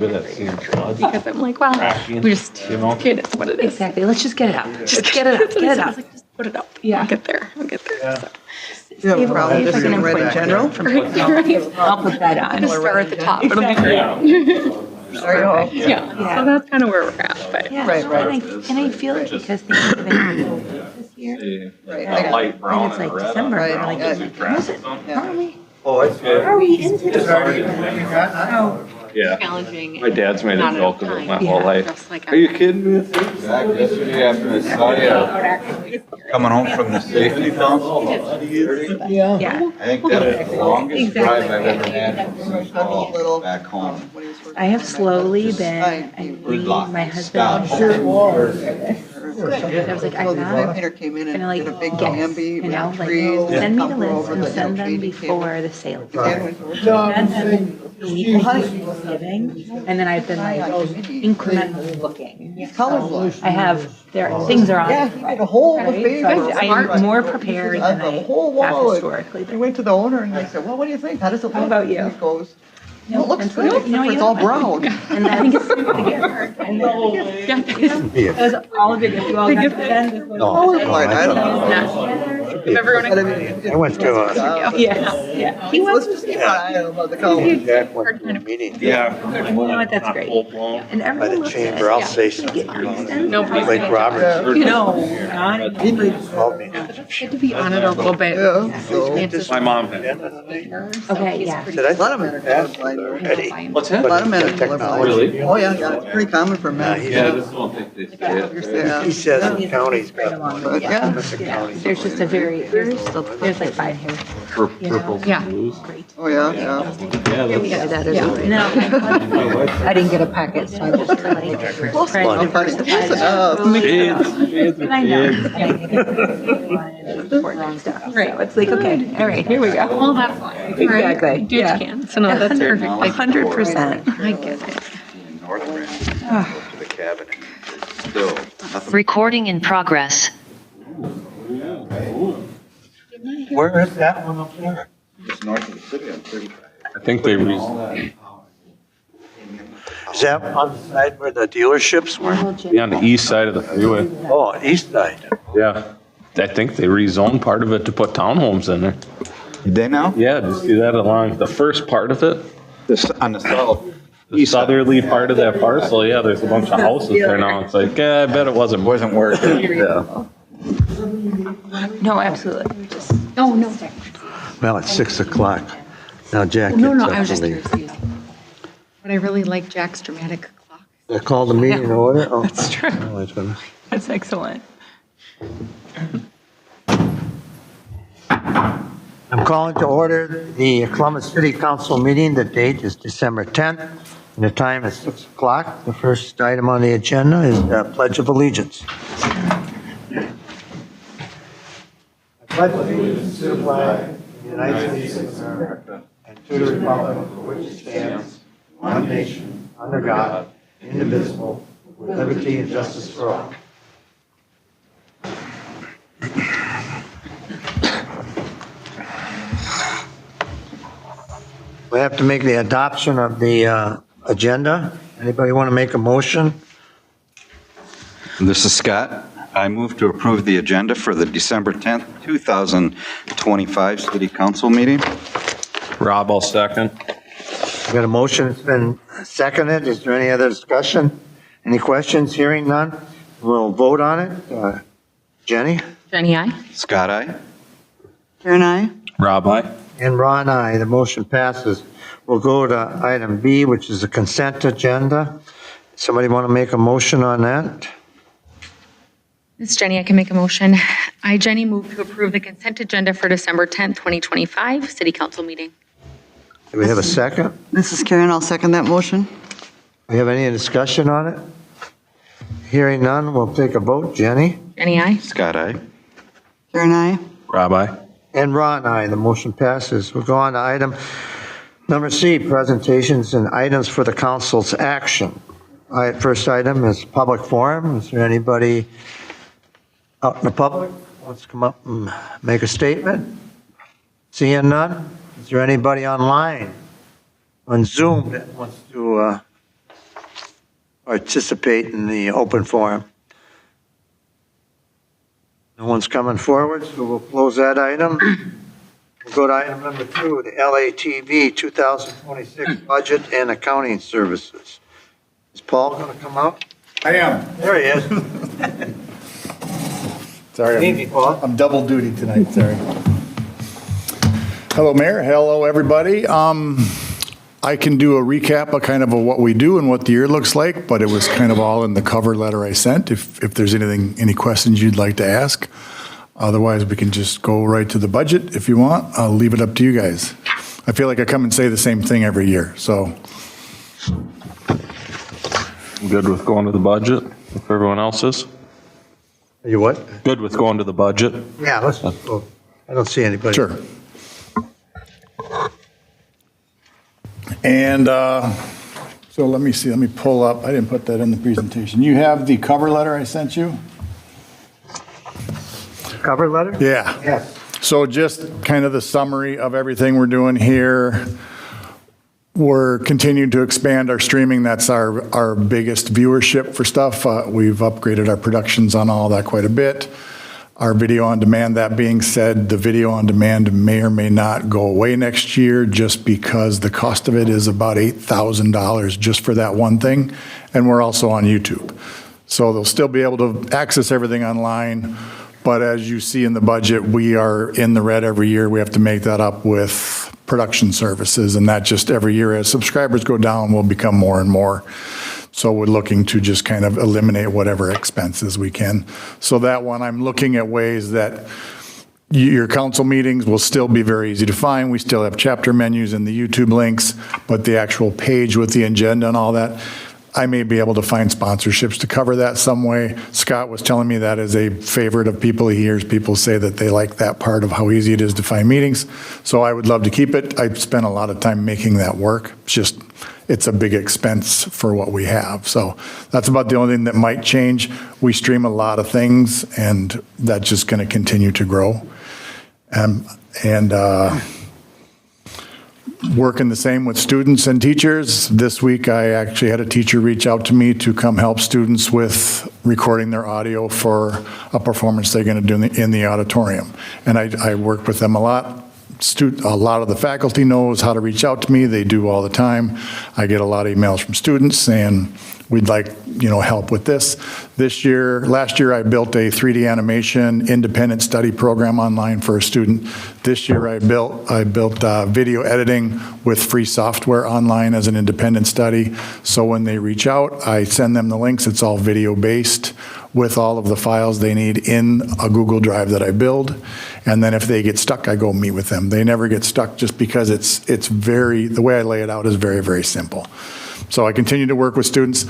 Because I'm like, well, we just, okay, that's what it is. Exactly. Let's just get it up. Just get it up. Get it I up. was like, just put it up. Yeah. I'll get there. I'll get there. So. You have a problem just getting rid of general? Right. I'll put that on. Just start at the top. It'll be great. Yeah. So that's kind of where we're at. But Yeah. Right, right. And I feel it because things have been this year. Right. And it's like December. Right. We're like, Yeah. is it? Are we? Oh, it's good. Are we into this? Yeah. challenging. My dad's made a Not joke of enough it my time. whole life. Just like Are you kidding me? Yesterday after I saw you coming home from the safety council, Yeah. I think that was the longest drive I've ever had from Sioux Little- Falls back home. I have slowly been, I believe my husband. I was like, I'm not Peter came in gonna and like did a big guess, Bambi you with know, like trees. send me the Come over list and the send them LKD before the sale. Again, when we're Send them the week of Thanksgiving, and then I've been like incrementally looking. colorful. I have, things are on. Yeah, he did a whole Right? thing. So I'm more prepared than I The whole have wall. historically We been. went to the owner and I said, well, what do you think? How does it look? How about you? He goes, no, it looks And so, good. you know, It's you all know- brown. And I think it's the gift. And then it was all of it, if you all got to send. This was Oh, I don't know. if everyone. But I mean, I went to Yeah. He let's was, just keep an eye on about the color. Jack went to a meeting Yeah. you know what, that's great. And by everyone the looks chamber. at I'll it. say something. No, Blake Roberts You know, Ron, called me. Good to be on it a little bit. Yeah, so, It's My mom had. okay, yeah. Said I a lot of men are colorblind. Eddie. What's A that? lot of men are Technology. colorblind. Oh, yeah, yeah, it's pretty common for men. he's- Yeah, I just don't think they say it. Yeah. He says the county's got along one. But, yeah. There's just a very, there's like 5 here. Purple Yeah. blues. Great. Oh, yeah, yeah. Yeah, that's. And then I didn't get a packet, so I'm just like. Close enough. And I know. Important stuff. Right. So it's like, okay, all right, here we go. Well, that's fine. Exactly, Right? Do what yeah. you can. So no, that's perfect. Like 100%. I get it. In North Branch, to the cabinet. Still, nothing. Recording in progress. Where is that one up there? It's north of the city on 35. I think they Is that on the side where the dealerships were? be on the east side of the freeway. Oh, east side. Yeah. I think they rezoned part of it to put townhomes in there. Did they now? Yeah, did you see that along the first part of it? This, on the south. The southerly part of that parcel, yeah, there's a bunch of houses there now. It's like, I bet it wasn't. Wasn't working. Yeah. No, absolutely. Oh, no. Well, it's 6 o'clock. Now Jack No, gets no, I was up just to leave. curious. But I really like Jack's dramatic clock. I called the meeting in order? Oh, That's true. oh, it's gonna- That's excellent. I'm calling to order the Columbus City Council meeting. The date is December 10th, and the time is 6 o'clock. The first item on the agenda is the Pledge of Allegiance. I pledge allegiance to the flag of the United States of America and to the republic for which it stands, one nation, under God, indivisible, with liberty and justice for all. We have to make the adoption of the agenda. Anybody want to make a motion? This is Scott. I move to approve the agenda for the December 10th, 2025 city council meeting. Rob, I'll second. We got a motion, it's been seconded. Is there any other discussion? Any questions? Hearing none, we'll vote on it. Jenny? Jenny, I. Scott, aye. Karen, I. Rob, aye. And Ron, aye. The motion passes. We'll go to item B, which is the consent agenda. Somebody want to make a motion on that? It's Jenny, I can make a motion. I, Jenny, move to approve the consent agenda for December 10th, 2025, city council meeting. Do we have a second? This is Karen, I'll second that motion. We have any discussion on it? Hearing none, we'll take a vote. Jenny? Jenny, I. Scott, aye. Karen, I. Rob, aye. And Ron, aye. The motion passes. We'll go on to item number C, presentations and items for the council's action. All right, first item is public forum. Is there anybody out in the public wants to come up and make a statement? Seeing none? Is there anybody online on Zoom that wants to participate in the open forum? No one's coming forward, so we'll close that item. We'll go to item number 2, the LATV 2026 Budget and Accounting Services. Is Paul going to come out? I am. There he is. Sorry, Good evening, Paul. I'm double duty tonight, sorry. Hello, Mayor. Hello, everybody. I can do a recap of kind of what we do and what the year looks like, but it was kind of all in the cover letter I sent. If there's any questions you'd like to ask. Otherwise, we can just go right to the budget if you want. I'll leave it up to you guys. I feel like I come and say the same thing every year, so. Good with going to the budget, if everyone else is? Are you what? Good with going to the budget? Yeah, let's go. I don't see anybody. Sure. And so let me see, let me pull up, I didn't put that in the presentation. You have the cover letter I sent you? Cover letter? Yeah. Yes. So just kind of the summary of everything we're doing here. We're continuing to expand our streaming. That's our biggest viewership for stuff. We've upgraded our productions on all that quite a bit. Our video on demand, that being said, the video on demand may or may not go away next year just because the cost of it is about $8,000 just for that one thing. And we're also on YouTube. So they'll still be able to access everything online. But as you see in the budget, we are in the red every year. We have to make that up with production services. And that just every year as subscribers go down will become more and more. So we're looking to just kind of eliminate whatever expenses we can. So that one, I'm looking at ways that your council meetings will still be very easy to find. We still have chapter menus and the YouTube links, but the actual page with the agenda and all that, I may be able to find sponsorships to cover that some way. Scott was telling me that is a favorite of people. He hears people say that they like that part of how easy it is to find meetings. So I would love to keep it. I've spent a lot of time making that work. It's a big expense for what we have. So that's about the only thing that might change. We stream a lot of things, and that's just going to continue to grow. Working the same with students and teachers. This week, I actually had a teacher reach out to me to come help students with recording their audio for a performance they're going to do in the auditorium. And I work with them a lot. A lot of the faculty knows how to reach out to me. They do all the time. I get a lot of emails from students saying, we'd like, help with this. Last year, I built a 3D animation independent study program online for a student. This year, I built video editing with free software online as an independent study. So when they reach out, I send them the links. It's all video based with all of the files they need in a Google Drive that I build. And then if they get stuck, I go meet with them. They never get stuck just because the way I lay it out is very, very simple. So I continue to work with students.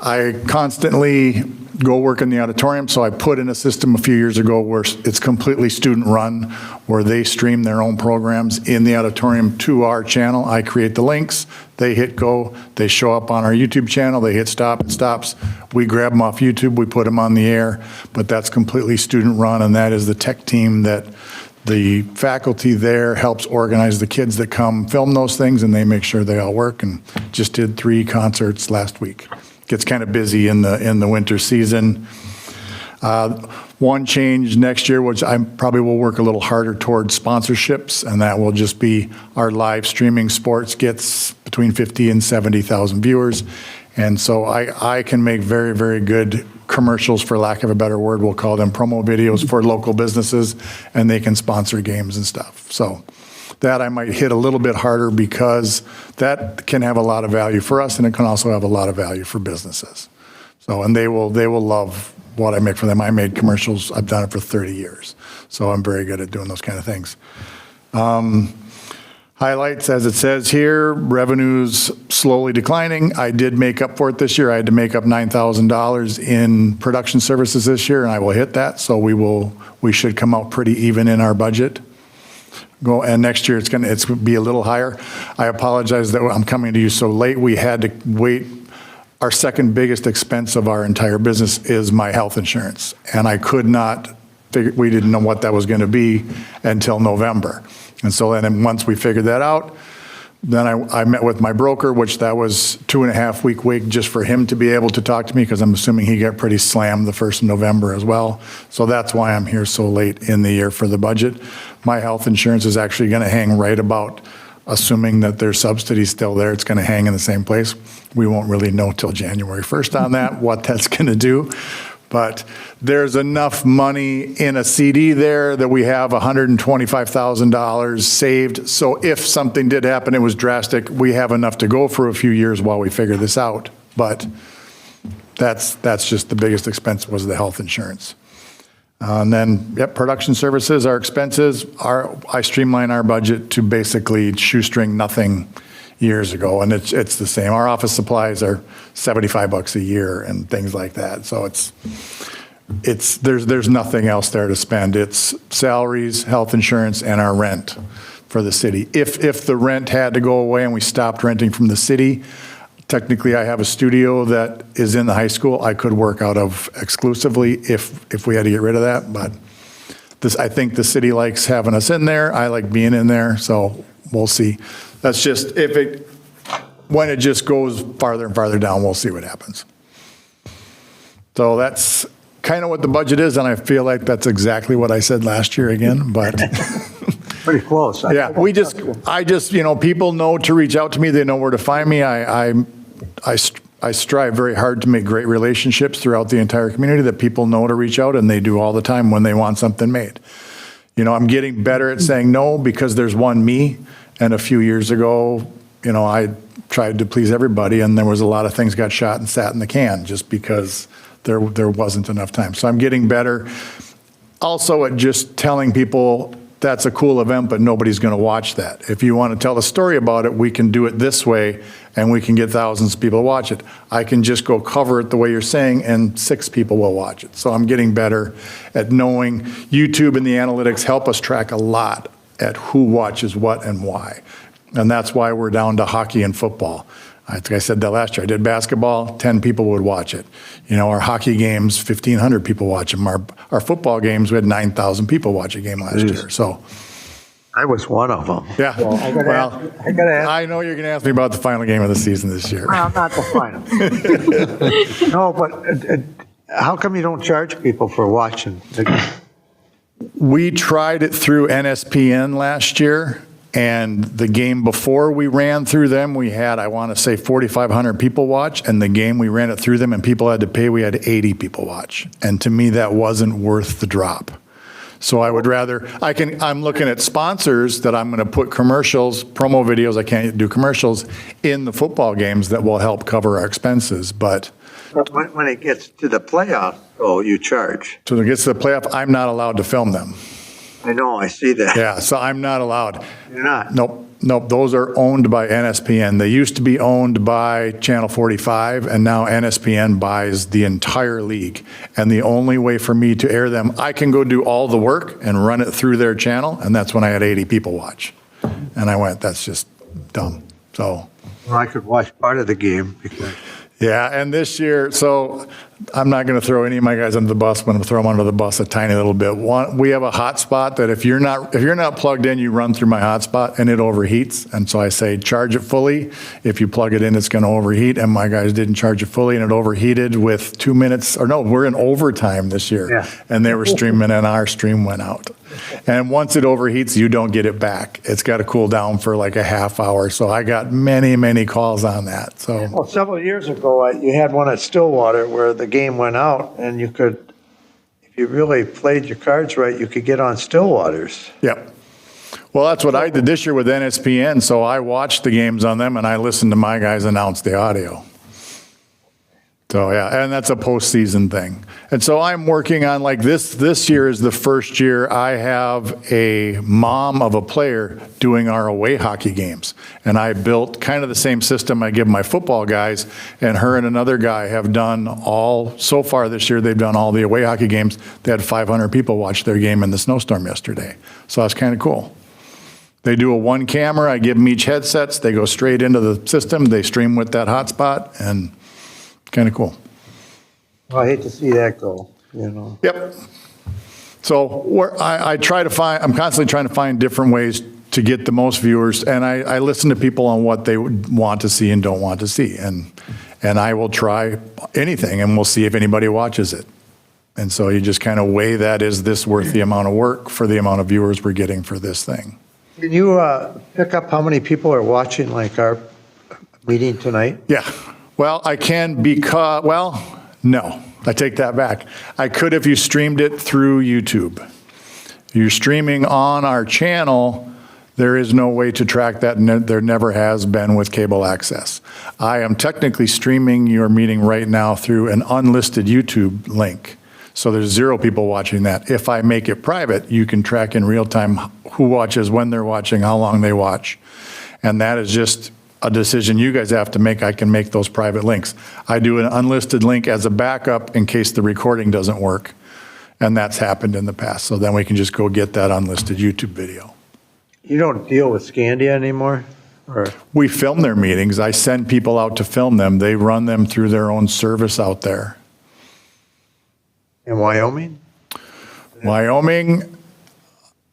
I constantly go work in the auditorium. So I put in a system a few years ago where it's completely student run, where they stream their own programs in the auditorium to our channel. I create the links, they hit go, they show up on our YouTube channel, they hit stop, it stops. We grab them off YouTube, we put them on the air, but that's completely student run, and that is the tech team that the faculty there helps organize the kids that come film those things, and they make sure they all work, and just did 3 concerts last week. Gets kind of busy in the winter season. One change next year, which I probably will work a little harder towards sponsorships, and that will just be our live streaming sports gets between 50 and 70,000 viewers. And so I can make very, very good commercials, for lack of a better word. We'll call them promo videos for local businesses, and they can sponsor games and stuff. So that I might hit a little bit harder because that can have a lot of value for us, and it can also have a lot of value for businesses. So, and they will love what I make for them. I made commercials. I've done it for 30 years. So I'm very good at doing those kind of things. Highlights, as it says here, revenues slowly declining. I did make up for it this year. I had to make up $9,000 in production services this year, and I will hit that. So we should come out pretty even in our budget. And next year it's going to be a little higher. I apologize that I'm coming to you so late. We had to wait. Our second biggest expense of our entire business is my health insurance, and I could not figure. We didn't know what that was going to be until November. And so then once we figured that out, Then I met with my broker, which that was 2.5 week wait just for him to be able to talk to me, because I'm assuming he got pretty slammed the 1st of November as well. So that's why I'm here so late in the year for the budget. My health insurance is actually going to hang right about, assuming that there's subsidies still there, it's going to hang in the same place. We won't really know till January 1st on that, what that's going to do. But there's enough money in a CD there that we have $125,000 saved. So if something did happen, it was drastic, we have enough to go for a few years while we figure this out. But that's just the biggest expense was the health insurance. And then, yep, production services, our expenses, I streamline our budget to basically shoestring nothing years ago, and it's the same. Our office supplies are $75 a year and things like that. So there's nothing else there to spend. It's salaries, health insurance, and our rent for the city. If the rent had to go away and we stopped renting from the city, technically I have a studio that is in the high school I could work out of exclusively if we had to get rid of that. But I think the city likes having us in there. I like being in there, so we'll see. That's just, when it just goes farther and farther down, we'll see what happens. So that's kind of what the budget is, and I feel like that's exactly what I said last year again, but. Pretty close. Yeah, I just, people know to reach out to me. They know where to find me. I strive very hard to make great relationships throughout the entire community that people know to reach out, and they do all the time when they want something made. I'm getting better at saying no because there's one me. And a few years ago, I tried to please everybody, and there was a lot of things got shot and sat in the can just because there wasn't enough time. So I'm getting better also at just telling people that's a cool event, but nobody's going to watch that. If you want to tell a story about it, we can do it this way, and we can get thousands of people to watch it. I can just go cover it the way you're saying, and 6 people will watch it. So I'm getting better at knowing YouTube and the analytics help us track a lot at who watches what and why. And that's why we're down to hockey and football. I think I said that last year. I did basketball, 10 people would watch it. Our hockey games, 1,500 people watch them. Our football games, we had 9,000 people watch a game last year. So I was one of them. yeah, I gotta ask. I know you're going to ask me about the final game of the season this year. Well, not the final. No, but how come you don't charge people for watching? We tried it through NSPN last year, and the game before we ran through them, we had, I want to say, 4,500 people watch, and the game we ran it through them and people had to pay, we had 80 people watch. And to me, that wasn't worth the drop. So I would rather, I'm looking at sponsors that I'm going to put commercials, promo videos, I can't do commercials, in the football games that will help cover our expenses, but. When it gets to the playoff, you charge. So when it gets to the playoff, I'm not allowed to film them. I know, I see that. Yeah, so I'm not allowed. You're not? Nope, those are owned by NSPN. They used to be owned by Channel 45, and now NSPN buys the entire league. And the only way for me to air them, I can go do all the work and run it through their channel, and that's when I had 80 people watch. And I went, that's just dumb, so. Well, I could watch part of the game because. Yeah, and this year, so I'm not going to throw any of my guys under the bus. I'm going to throw them under the bus a tiny little bit. We have a hotspot that if you're not plugged in, you run through my hotspot and it overheats. And so I say charge it fully. If you plug it in, it's going to overheat. And my guys didn't charge it fully, and it overheated with 2 minutes. Or no, we're in overtime this year, Yeah. and they were streaming, and our stream went out. And once it overheats, you don't get it back. It's got to cool down for like a half hour. So I got many, many calls on that. So. Well, several years ago, you had one at Stillwater where the game went out, and you could, if you really played your cards right, you could get on Stillwater's. Yep. Well, that's what I did this year with NSPN. So I watched the games on them, and I listened to my guys announce the audio. So, yeah, and that's a postseason thing. And so I'm working on, like, this year is the first year I have a mom of a player doing our away hockey games. And I built kind of the same system I give my football guys, and her and another guy have done so far this year, they've done all the away hockey games. They had 500 people watch their game in the snowstorm yesterday. So that's kind of cool. They do a one camera, I give them each headsets, they go straight into the system, they stream with that hotspot, and kind of cool. Well, I hate to see that go, Yep. So I'm constantly trying to find different ways to get the most viewers. And I listen to people on what they would want to see and don't want to see. And I will try anything and we'll see if anybody watches it. And so you just kind of weigh that, is this worth the amount of work for the amount of viewers we're getting for this thing? Can you pick up how many people are watching like our meeting tonight? Yeah. Well, I can because, well, no, I take that back. I could if you streamed it through YouTube. If you're streaming on our channel, there is no way to track that, and there never has been with cable access. I am technically streaming your meeting right now through an unlisted YouTube link. So there's 0 people watching that. If I make it private, you can track in real time who watches, when they're watching, how long they watch. And that is just a decision you guys have to make. I can make those private links. I do an unlisted link as a backup in case the recording doesn't work. And that's happened in the past. So then we can just go get that unlisted YouTube video. You don't deal with Scandia anymore? Or We film their meetings. I send people out to film them. They run them through their own service out there. in Wyoming? Wyoming,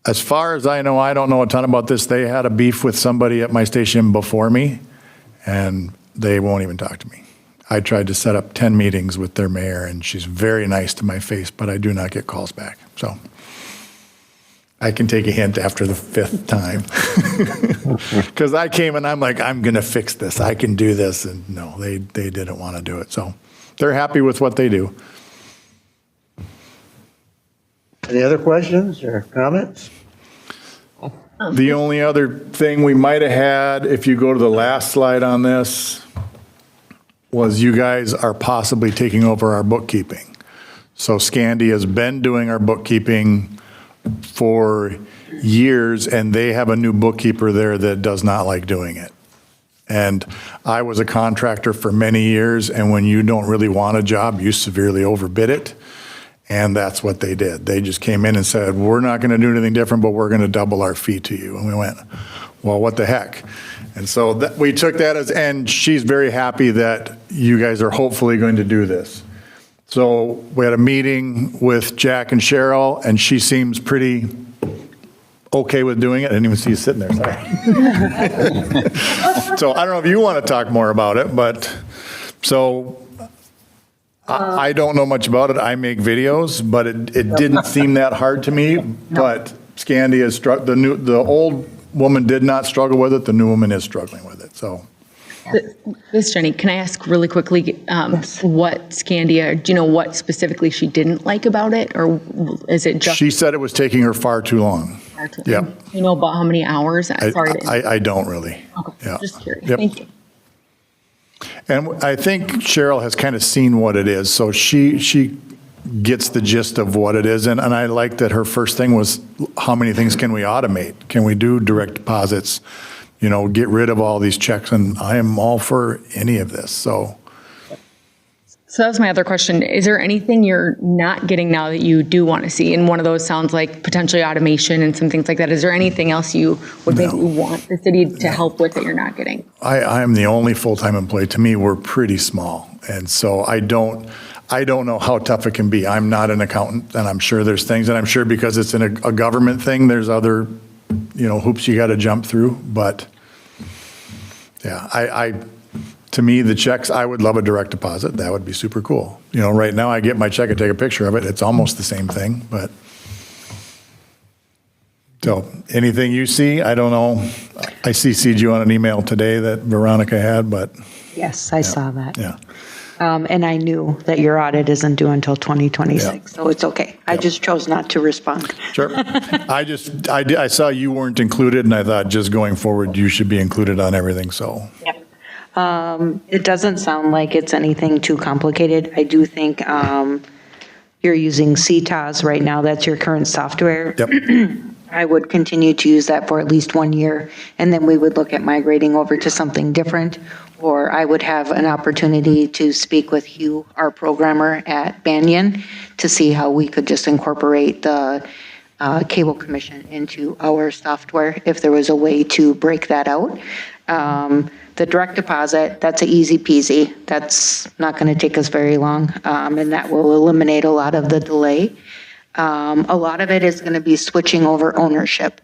as far as I know, I don't know a ton about this. They had a beef with somebody at my station before me, and they won't even talk to me. I tried to set up 10 meetings with their mayor, and she's very nice to my face, but I do not get calls back. So I can take a hint after the 5th time. Because I came and I'm like, I'm going to fix this. I can do this. And no, they didn't want to do it. So they're happy with what they do. Any other questions or comments? The only other thing we might have had, if you go to the last slide on this, was you guys are possibly taking over our bookkeeping. So Scandia has been doing our bookkeeping for years, and they have a new bookkeeper there that does not like doing it. And I was a contractor for many years, and when you don't really want a job, you severely overbid it. And that's what they did. They just came in and said, we're not going to do anything different, but we're going to double our fee to you. And we went, well, what the heck? And so we took that as, and she's very happy that you guys are hopefully going to do this. So we had a meeting with Jack and Cheryl, and she seems pretty okay with doing it. I didn't even see you sitting there, sorry. So I don't know if you want to talk more about it, but so I don't know much about it. I make videos, but it didn't seem that hard to me. But Scandia, the old woman did not struggle with it. The new woman is struggling with it, so. Ms. Jenny, can I ask really quickly, what Scandia, do you know what specifically she didn't like about it? Or is it just? She said it was taking her far too long. Yep. You know about how many hours? Sorry. I don't really. Okay, Yeah. just curious. Yep. Thank you. And I think Cheryl has kind of seen what it is, so she gets the gist of what it is. And I like that her first thing was, how many things can we automate? Can we do direct deposits? You know, get rid of all these checks, and I am all for any of this, so. So that was my other question. Is there anything you're not getting now that you do want to see? And one of those sounds like potentially automation and some things like that. Is there anything else you would maybe want the city to help with that you're not getting? I am the only full-time employee. To me, we're pretty small, and so I don't know how tough it can be. I'm not an accountant, and I'm sure there's things, and I'm sure because it's a government thing, there's other, hoops you got to jump through. But yeah, to me, the checks, I would love a direct deposit. That would be super cool. Right now I get my check, I take a picture of it. It's almost the same thing, but. So anything you see, I don't know. I CC'd you on an email today that Veronica had, but. Yes, I saw that. Yeah. And I knew that your audit isn't due until 2026, Yeah. so it's okay. I just chose not to respond. Sure. I saw you weren't included, and I thought just going forward, you should be included on everything, so. Yep. It doesn't sound like it's anything too complicated. I do think you're using CTOS right now. That's your current software. Yep. I would continue to use that for at least 1 year, and then we would look at migrating over to something different, or I would have an opportunity to speak with Hugh, our programmer at Banyan, to see how we could just incorporate the Cable Commission into our software, if there was a way to break that out. The direct deposit, that's an easy peasy. That's not going to take us very long, and that will eliminate a lot of the delay. A lot of it is going to be switching over ownership.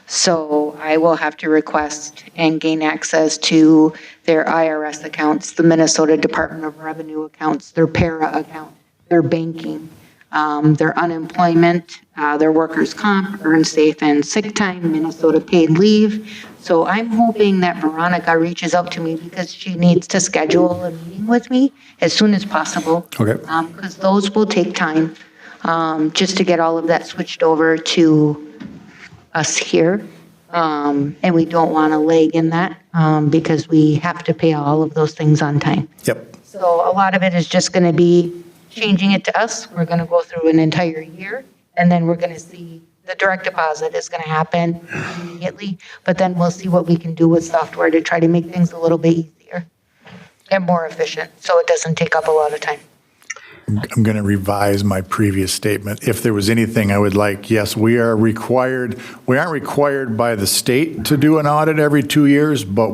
So I will have to request and gain access to their IRS accounts, the Minnesota Department of Revenue accounts, their para account, their banking, their unemployment, their workers' comp, earn safe and sick time, Minnesota paid leave. So I'm hoping that Veronica reaches out to me because she needs to schedule a meeting with me as soon as possible. Okay. Because those will take time, just to get all of that switched over to us here. And we don't want to lag in that, because we have to pay all of those things on time. Yep. So a lot of it is just going to be changing it to us. We're going to go through an entire year, and then we're going to see the direct deposit is going to happen immediately, but then we'll see what we can do with software to try to make things a little bit easier and more efficient, so it doesn't take up a lot of time. I'm going to revise my previous statement. If there was anything I would like, yes, we aren't required by the state to do an audit every 2 years, but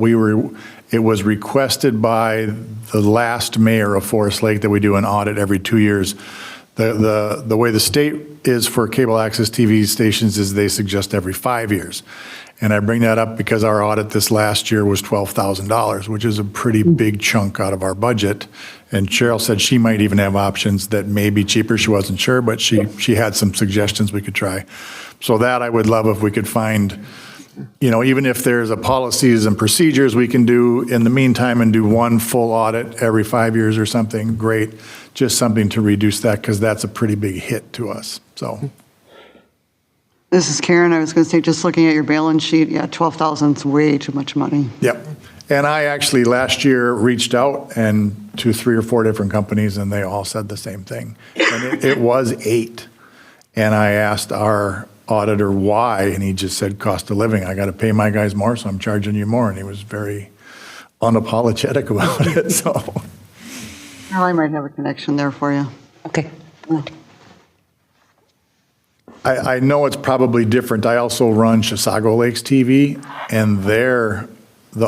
it was requested by the last mayor of Forest Lake that we do an audit every 2 years. The way the state is for cable access TV stations is they suggest every 5 years. And I bring that up because our audit this last year was $12,000, which is a pretty big chunk out of our budget. And Cheryl said she might even have options that may be cheaper. She wasn't sure, but she had some suggestions we could try. So that I would love if we could find, even if there's a policies and procedures we can do in the meantime and do one full audit every 5 years or something, great. Just something to reduce that, because that's a pretty big hit to us, so. This is Karen. I was going to say, just looking at your balance sheet, yeah, 12,000 is way too much money. Yep. And I actually last year reached out to 3 or 4 different companies, and they all said the same thing. And it was 8. And I asked our auditor why, and he just said, cost of living. I got to pay my guys more, so I'm charging you more. And he was very unapologetic about it, so. Well, I might have a connection there for you. Okay. I know it's probably different. I also run Chisago Lakes TV, and the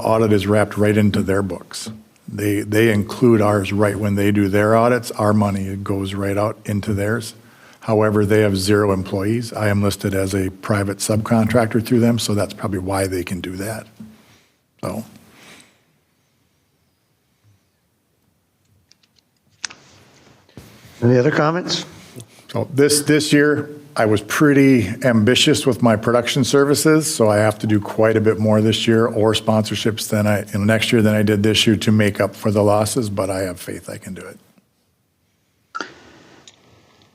audit is wrapped right into their books. They include ours right when they do their audits. Our money goes right out into theirs. However, they have 0 employees. I am listed as a private subcontractor through them, so that's probably why they can do that. So. Any other comments? So this year, I was pretty ambitious with my production services, so I have to do quite a bit more this year, or sponsorships next year than I did this year to make up for the losses, but I have faith I can do it.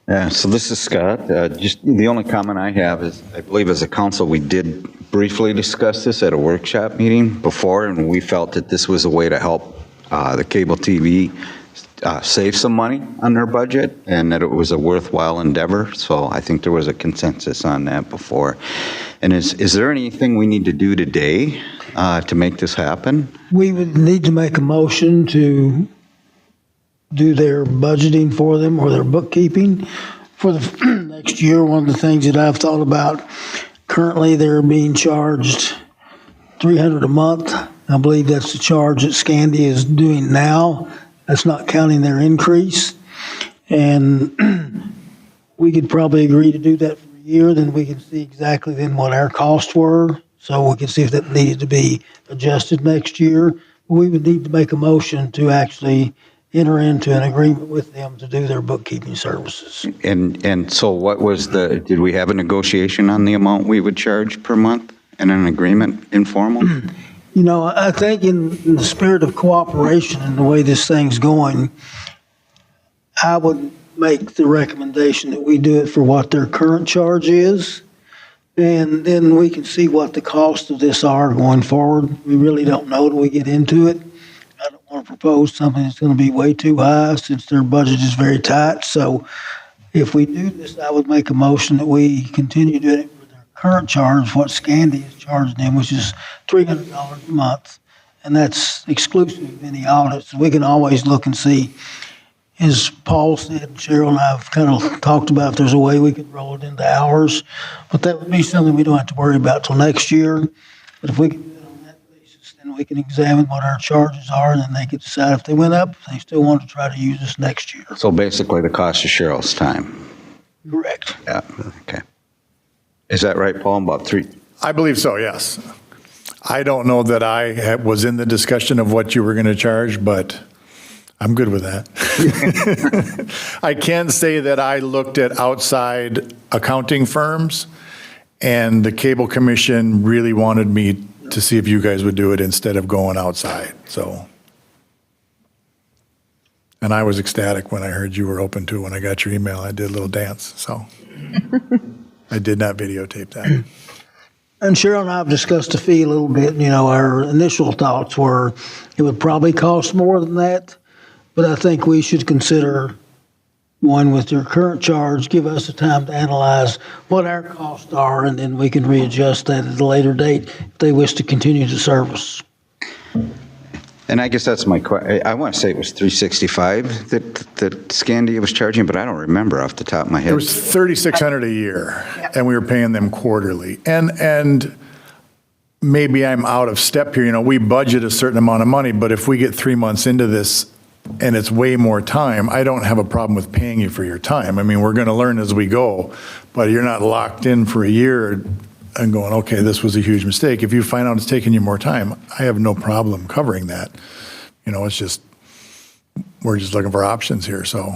Yeah, so this is Scott. Just the only comment I have is, I believe as a council, we did briefly discuss this at a workshop meeting before, and we felt that this was a way to help the cable TV save some money on their budget, and that it was a worthwhile endeavor. So I think there was a consensus on that before. And is there anything we need to do today to make this happen? We would need to make a motion to do their budgeting for them or their bookkeeping for the next year. One of the things that I've thought about, currently they're being charged $300 a month. I believe that's the charge that Scandia is doing now. That's not counting their increase. And we could probably agree to do that for a year, then we can see exactly then what our costs were. So we can see if that needed to be adjusted next year. We would need to make a motion to actually enter into an agreement with them to do their bookkeeping services. And so what was did we have a negotiation on the amount we would charge per month and an agreement informal? I think in the spirit of cooperation and the way this thing's going, I would make the recommendation that we do it for what their current charge is. And then we can see what the costs of this are going forward. We really don't know till we get into it. I don't want to propose something that's going to be way too high since their budget is very tight. So if we do this, I would make a motion that we continue doing it for their current charge, what Scandia is charging them, which is $300 a month. And that's exclusive of any audits. So we can always look and see, as Paul said, Cheryl and I have kind of talked about if there's a way we could roll it into hours. But that would be something we don't have to worry about till next year. But if we can do it on that basis, then we can examine what our charges are, and then they can decide if they went up, if they still want to try to use us next year. So basically the cost of Cheryl's time. Correct. Yeah, okay. Is that right, Paul? About I believe so, yes. I don't know that I was in the discussion of what you were going to charge, but I'm good with that. I can say that I looked at outside accounting firms, and the Cable Commission really wanted me to see if you guys would do it instead of going outside, so. And I was ecstatic when I heard you were open to it. When I got your email, I did a little dance, so. I did not videotape that. And Cheryl and I have discussed the fee a little bit. You know, our initial thoughts were it would probably cost more than that, but I think we should consider one with your current charge, give us the time to analyze what our costs are, and then we can readjust that at a later date if they wish to continue the service. And I guess that's my question. I want to say it was $365 that Scandia was charging, but I don't remember off the top of my head. It was $3,600 a year, and we were paying them quarterly. And maybe I'm out of step here. You know, we budget a certain amount of money, but if we get 3 months into this and it's way more time, I don't have a problem with paying you for your time. I mean, we're going to learn as we go, but you're not locked in for a year and going, okay, this was a huge mistake. If you find out it's taking you more time, I have no problem covering that. You know, it's just, we're just looking for options here, so.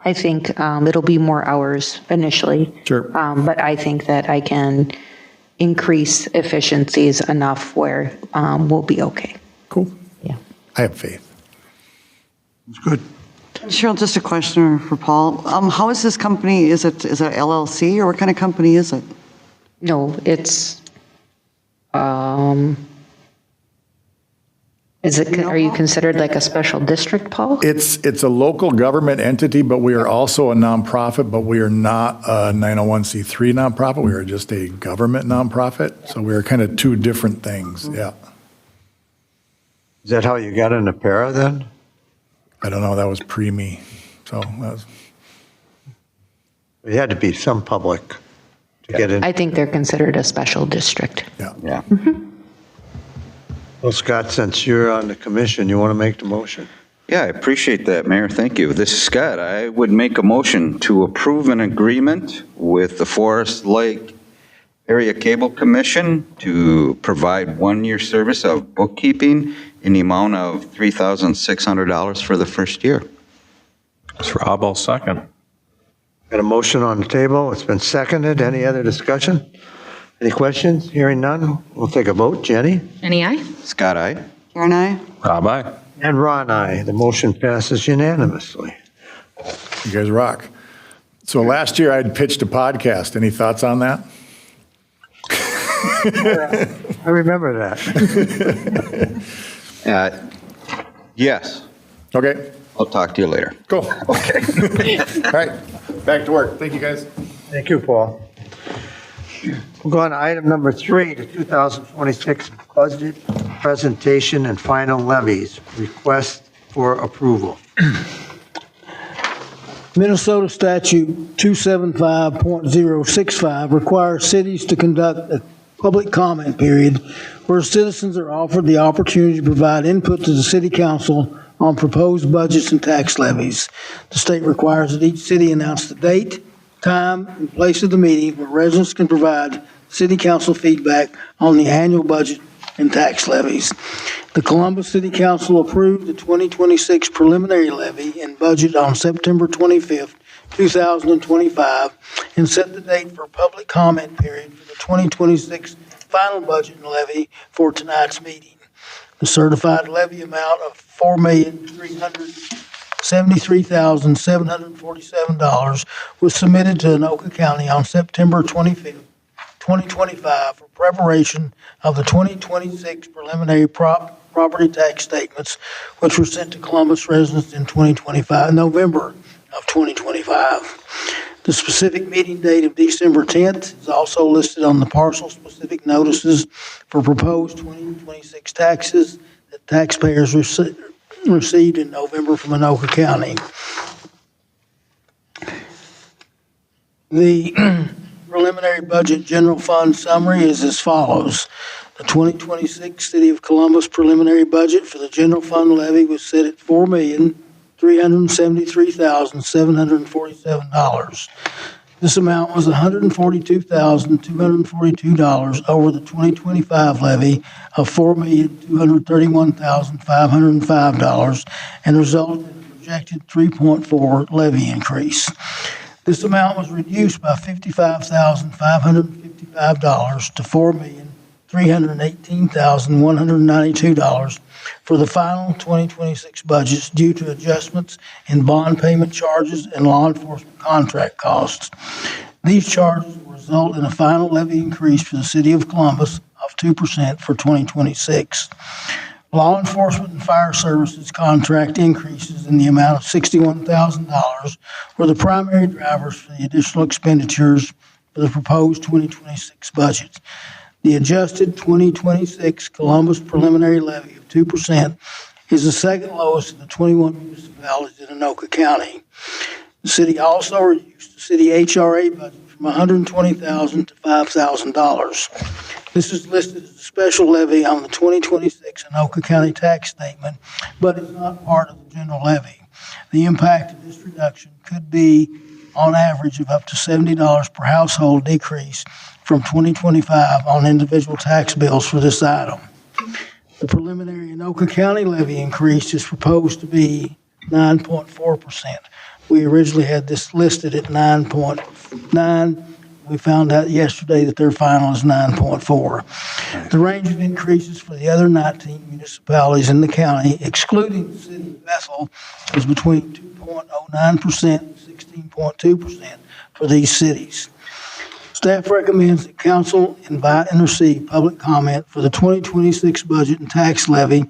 I think it'll be more hours initially. Sure. But I think that I can increase efficiencies enough where we'll be okay. Cool. Yeah. I have faith. It's good. Cheryl, just a question for Paul. How is this company, is it LLC or what kind of company is it? No, it's, are you considered like a special district, Paul? It's a local government entity, but we are also a nonprofit, but we are not a 901c3 nonprofit. We are just a government nonprofit. So we're kind of two different things, yeah. Is that how you got into para then? I don't know, that was pre-me, so that was. It had to be some public to get in. I think they're considered a special district. Yeah. Well, Scott, since you're on the commission, you want to make the motion? Yeah, I appreciate that, Mayor. Thank you. This is Scott. I would make a motion to approve an agreement with the Forest Lake Area Cable Commission to provide 1-year service of bookkeeping in the amount of $3,600 for the first year. It's Rob, I'll second. Got a motion on the table. It's been seconded. Any other discussion? Any questions? Hearing none, we'll take a vote. Jenny? Jenny, aye? Scott, aye? Karen, I? Rob, aye. And Ron, aye. The motion passes unanimously. You guys rock. So last year I'd pitched a podcast. Any thoughts on that? I remember that. Yes. Okay, I'll talk to you later. cool. Okay. All right, back to work. Thank you, guys. Thank you, Paul. We'll go on to item number 3, the 2026 budget presentation and final levies. Request for approval. Minnesota Statute 275.065 requires cities to conduct a public comment period where citizens are offered the opportunity to provide input to the city council on proposed budgets and tax levies. The state requires that each city announce the date, time, and place of the meeting where residents can provide city council feedback on the annual budget and tax levies. The Columbus City Council approved the 2026 preliminary levy and budget on September 25th, 2025, and set the date for a public comment period for the 2026 final budget and levy for tonight's meeting. The certified levy amount of $4,373,747 was submitted to Anoka County on September 25th, 2025 for preparation of the 2026 preliminary property tax statements, which were sent to Columbus residents in November of 2025. The specific meeting date of December 10th is also listed on the parcel-specific notices for proposed 2026 taxes that taxpayers received in November from Anoka County. The preliminary budget general fund summary is as follows. The 2026 City of Columbus preliminary budget for the general fund levy was set at $4,373,747. This amount was $142,242 over the 2025 levy of $4,231,505 and resulted in a projected 3.4 levy increase. This amount was reduced by $55,555 to $4,318,192 for the final 2026 budgets due to adjustments in bond payment charges and law enforcement contract costs. These charges will result in a final levy increase for the city of Columbus of 2% for 2026. Law enforcement and fire services contract increases in the amount of $61,000 were the primary drivers for the additional expenditures for the proposed 2026 budget. The adjusted 2026 Columbus preliminary levy of 2% is the second lowest of the 21 municipalities in Anoka County. The city also reduced the city HRA budget from $120,000 to $5,000. This is listed as a special levy on the 2026 Anoka County tax statement, but is not part of the general levy. The impact of this reduction could be, on average, of up to $70 per household decrease from 2025 on individual tax bills for this item. The preliminary Anoka County levy increase is proposed to be 9.4%. We originally had this listed at 9.9. We found out yesterday that their final is 9.4. The range of increases for the other 19 municipalities in the county, excluding the city of Bethel, is between 2.09% and 16.2% for these cities. Staff recommends that council invite and receive public comment for the 2026 budget and tax levy,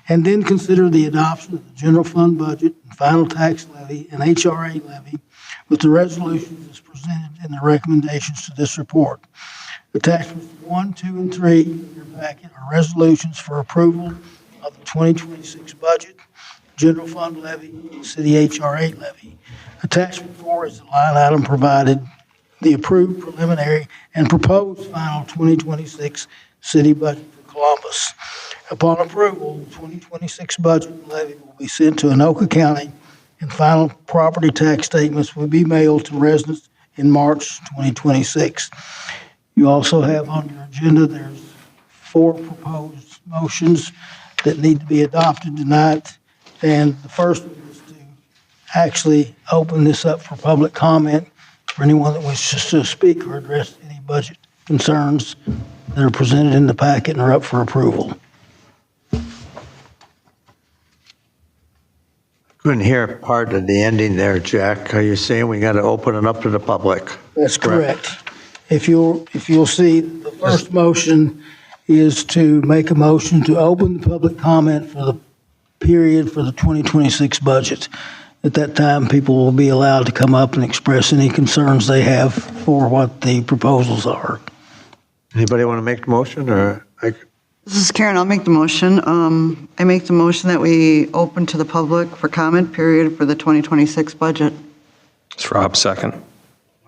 and then consider the adoption of the general fund budget and final tax levy and HRA levy with the resolutions as presented in the recommendations to this report. Attachments 1, 2, and 3 in your packet are resolutions for approval of the 2026 budget, general fund levy, and city HRA levy. Attachment 4 is the line item provided the approved preliminary and proposed final 2026 city budget for Columbus. Upon approval, the 2026 budget and levy will be sent to Anoka County, and final property tax statements will be mailed to residents in March 2026. You also have on your agenda, there's 4 proposed motions that need to be adopted tonight. And the first one is to actually open this up for public comment for anyone that wishes to speak or address any budget concerns that are presented in the packet and are up for approval. Couldn't hear part of the ending there, Jack. Are you saying we got to open it up to the public? That's correct. If you'll see, the first motion is to make a motion to open the public comment for the period for the 2026 budget. At that time, people will be allowed to come up and express any concerns they have for what the proposals are. Anybody want to make the motion, or This is Karen, I'll make the motion. I make the motion that we open to the public for comment period for the 2026 budget. It's Rob, second.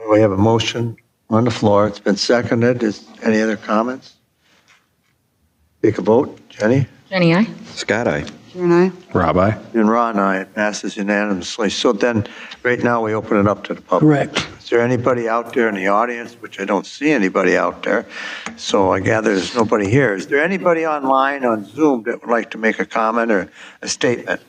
we have a motion on the floor. It's been seconded. Is any other comments? Take a vote. Jenny? Jenny, aye. Scott, aye. Karen, aye. Rob, aye. And Ron, aye. It passes unanimously. So then, right now, we open it up to the public. Correct. Is there anybody out there in the audience, which I don't see anybody out there, so I gather there's nobody here. Is there anybody online on Zoom that would like to make a comment or a statement?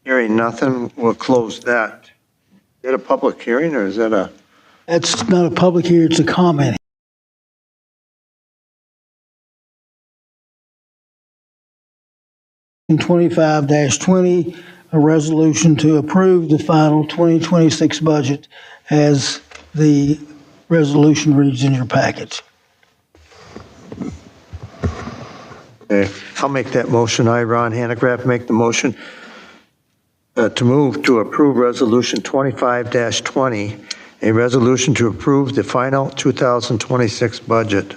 Hearing nothing, we'll close that. Is that a public hearing, or is that a? That's not a public hearing, it's a comment. In 25-20, a resolution to approve the final 2026 budget as the resolution reads in your package. Okay, I'll make that motion. I, Ron Hanegraaff, make the motion to move to approve Resolution 25-20, a resolution to approve the final 2026 budget.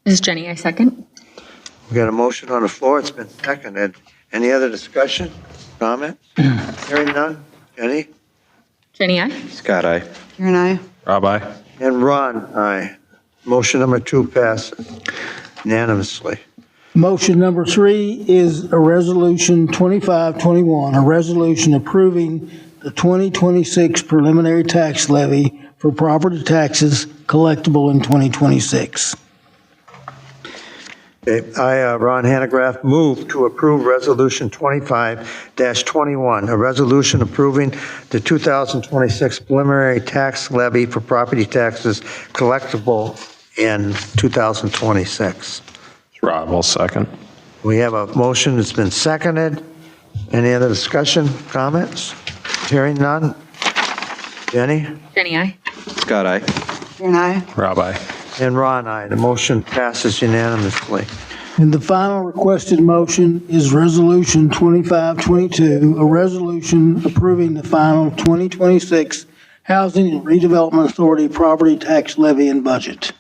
This is Jenny, I second. We got a motion on the floor. It's been seconded. Any other discussion, comments? Hearing none. Jenny? Jenny, aye. Scott, aye. Karen, aye. Rob, aye. And Ron, aye. Motion number 2 passes unanimously. Motion number 3 is a resolution 2521, a resolution approving the 2026 preliminary tax levy for property taxes collectible in 2026. Okay, Ron Hanegraaff, move to approve Resolution 25-21, a resolution approving the 2026 preliminary tax levy for property taxes collectible in 2026. Rob will second. We have a motion that's been seconded. Any other discussion, comments? Hearing none. Jenny? Jenny, aye. Scott, aye. Karen, aye. Rob, aye. And Ron, aye. The motion passes unanimously. And the final requested motion is Resolution 2522, a resolution approving the final 2026 Housing and Redevelopment Authority property tax levy and budget.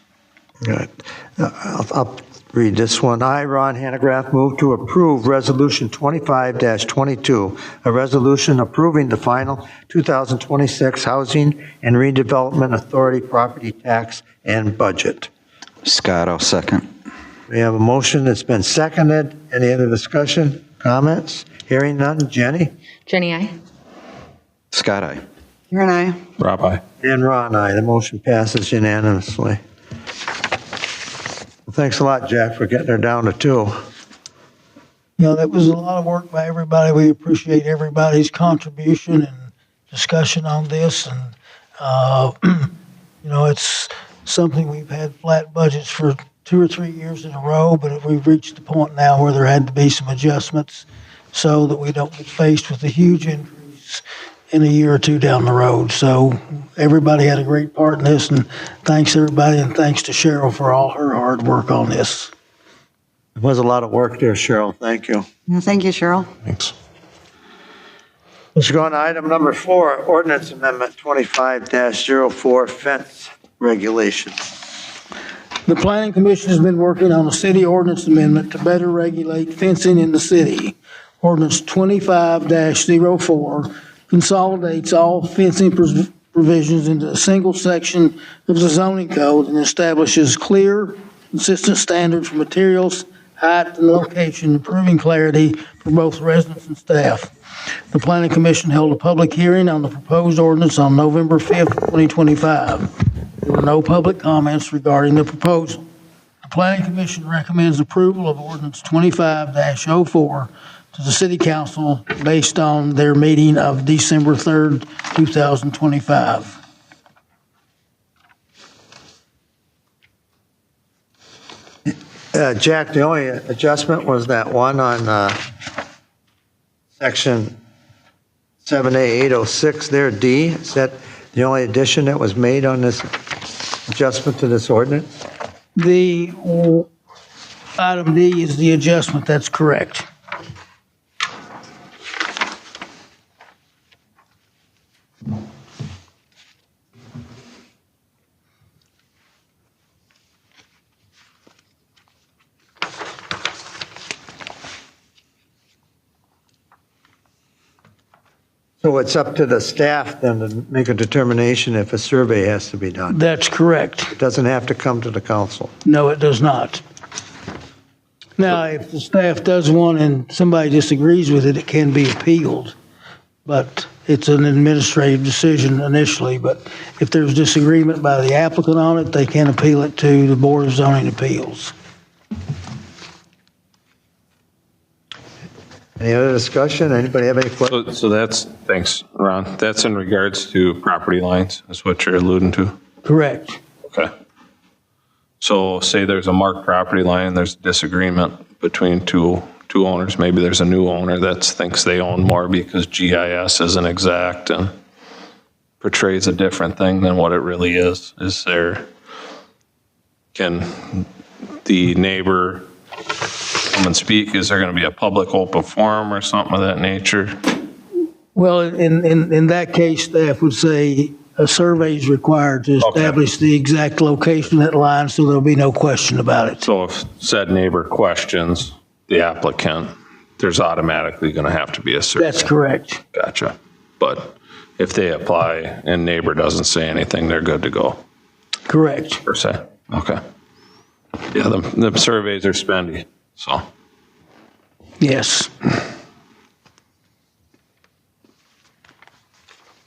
Good. I'll read this one. I, Ron Hanegraaff, move to approve Resolution 25-22, a resolution approving the final 2026 Housing and Redevelopment Authority property tax and budget. Scott, I'll second. We have a motion that's been seconded. Any other discussion, comments? Hearing none. Jenny? Jenny, aye. Scott, aye. Karen, aye. Rob, aye. And Ron, aye. The motion passes unanimously. Well, thanks a lot, Jack, for getting her down to 2. You know, that was a lot of work by everybody. We appreciate everybody's contribution and discussion on this. And, you know, it's something we've had flat budgets for 2 or 3 years in a row, but we've reached the point now where there had to be some adjustments so that we don't get faced with a huge increase in a year or two down the road. So everybody had a great part in this, and thanks everybody, and thanks to Cheryl for all her hard work on this. It was a lot of work there, Cheryl. Thank you. Yeah, thank you, Cheryl. Thanks. Let's go on to item number 4, ordinance amendment 25-04 fence regulation. The Planning Commission has been working on a city ordinance amendment to better regulate fencing in the city. Ordinance 25-04 consolidates all fencing provisions into a single section of the zoning code and establishes clear, consistent standards for materials, height, and location, improving clarity for both residents and staff. The Planning Commission held a public hearing on the proposed ordinance on November 5th, 2025. There were no public comments regarding the proposal. The Planning Commission recommends approval of ordinance 25-04 to the City Council based on their meeting of December 3rd, 2025. Jack, the only adjustment was that one on section 7A806 there, D. Is that the only addition that was made on this adjustment to this ordinance? The item D is the adjustment, that's correct. So it's up to the staff then to make a determination if a survey has to be done. That's correct. It doesn't have to come to the council. No, it does not. Now, if the staff does one and somebody disagrees with it, it can be appealed. But it's an administrative decision initially. But if there's disagreement by the applicant on it, they can appeal it to the Board of Zoning Appeals. Any other discussion? Anybody have any questions? So that's, thanks, Ron. That's in regards to property lines, is what you're alluding to? Correct. Okay. So say there's a marked property line, there's disagreement between two owners. Maybe there's a new owner that thinks they own more because GIS isn't exact and portrays a different thing than what it really is. Can the neighbor come and speak? Is there going to be a public open forum or something of that nature? Well, in that case, staff would say a survey is required to establish the exact location of that line, so there'll be no question about it. So if said neighbor questions the applicant, there's automatically going to have to be a survey. That's correct. Gotcha. But if they apply and neighbor doesn't say anything, they're good to go, Correct. per se. Okay. Yeah, the surveys are spendy. So, Yes.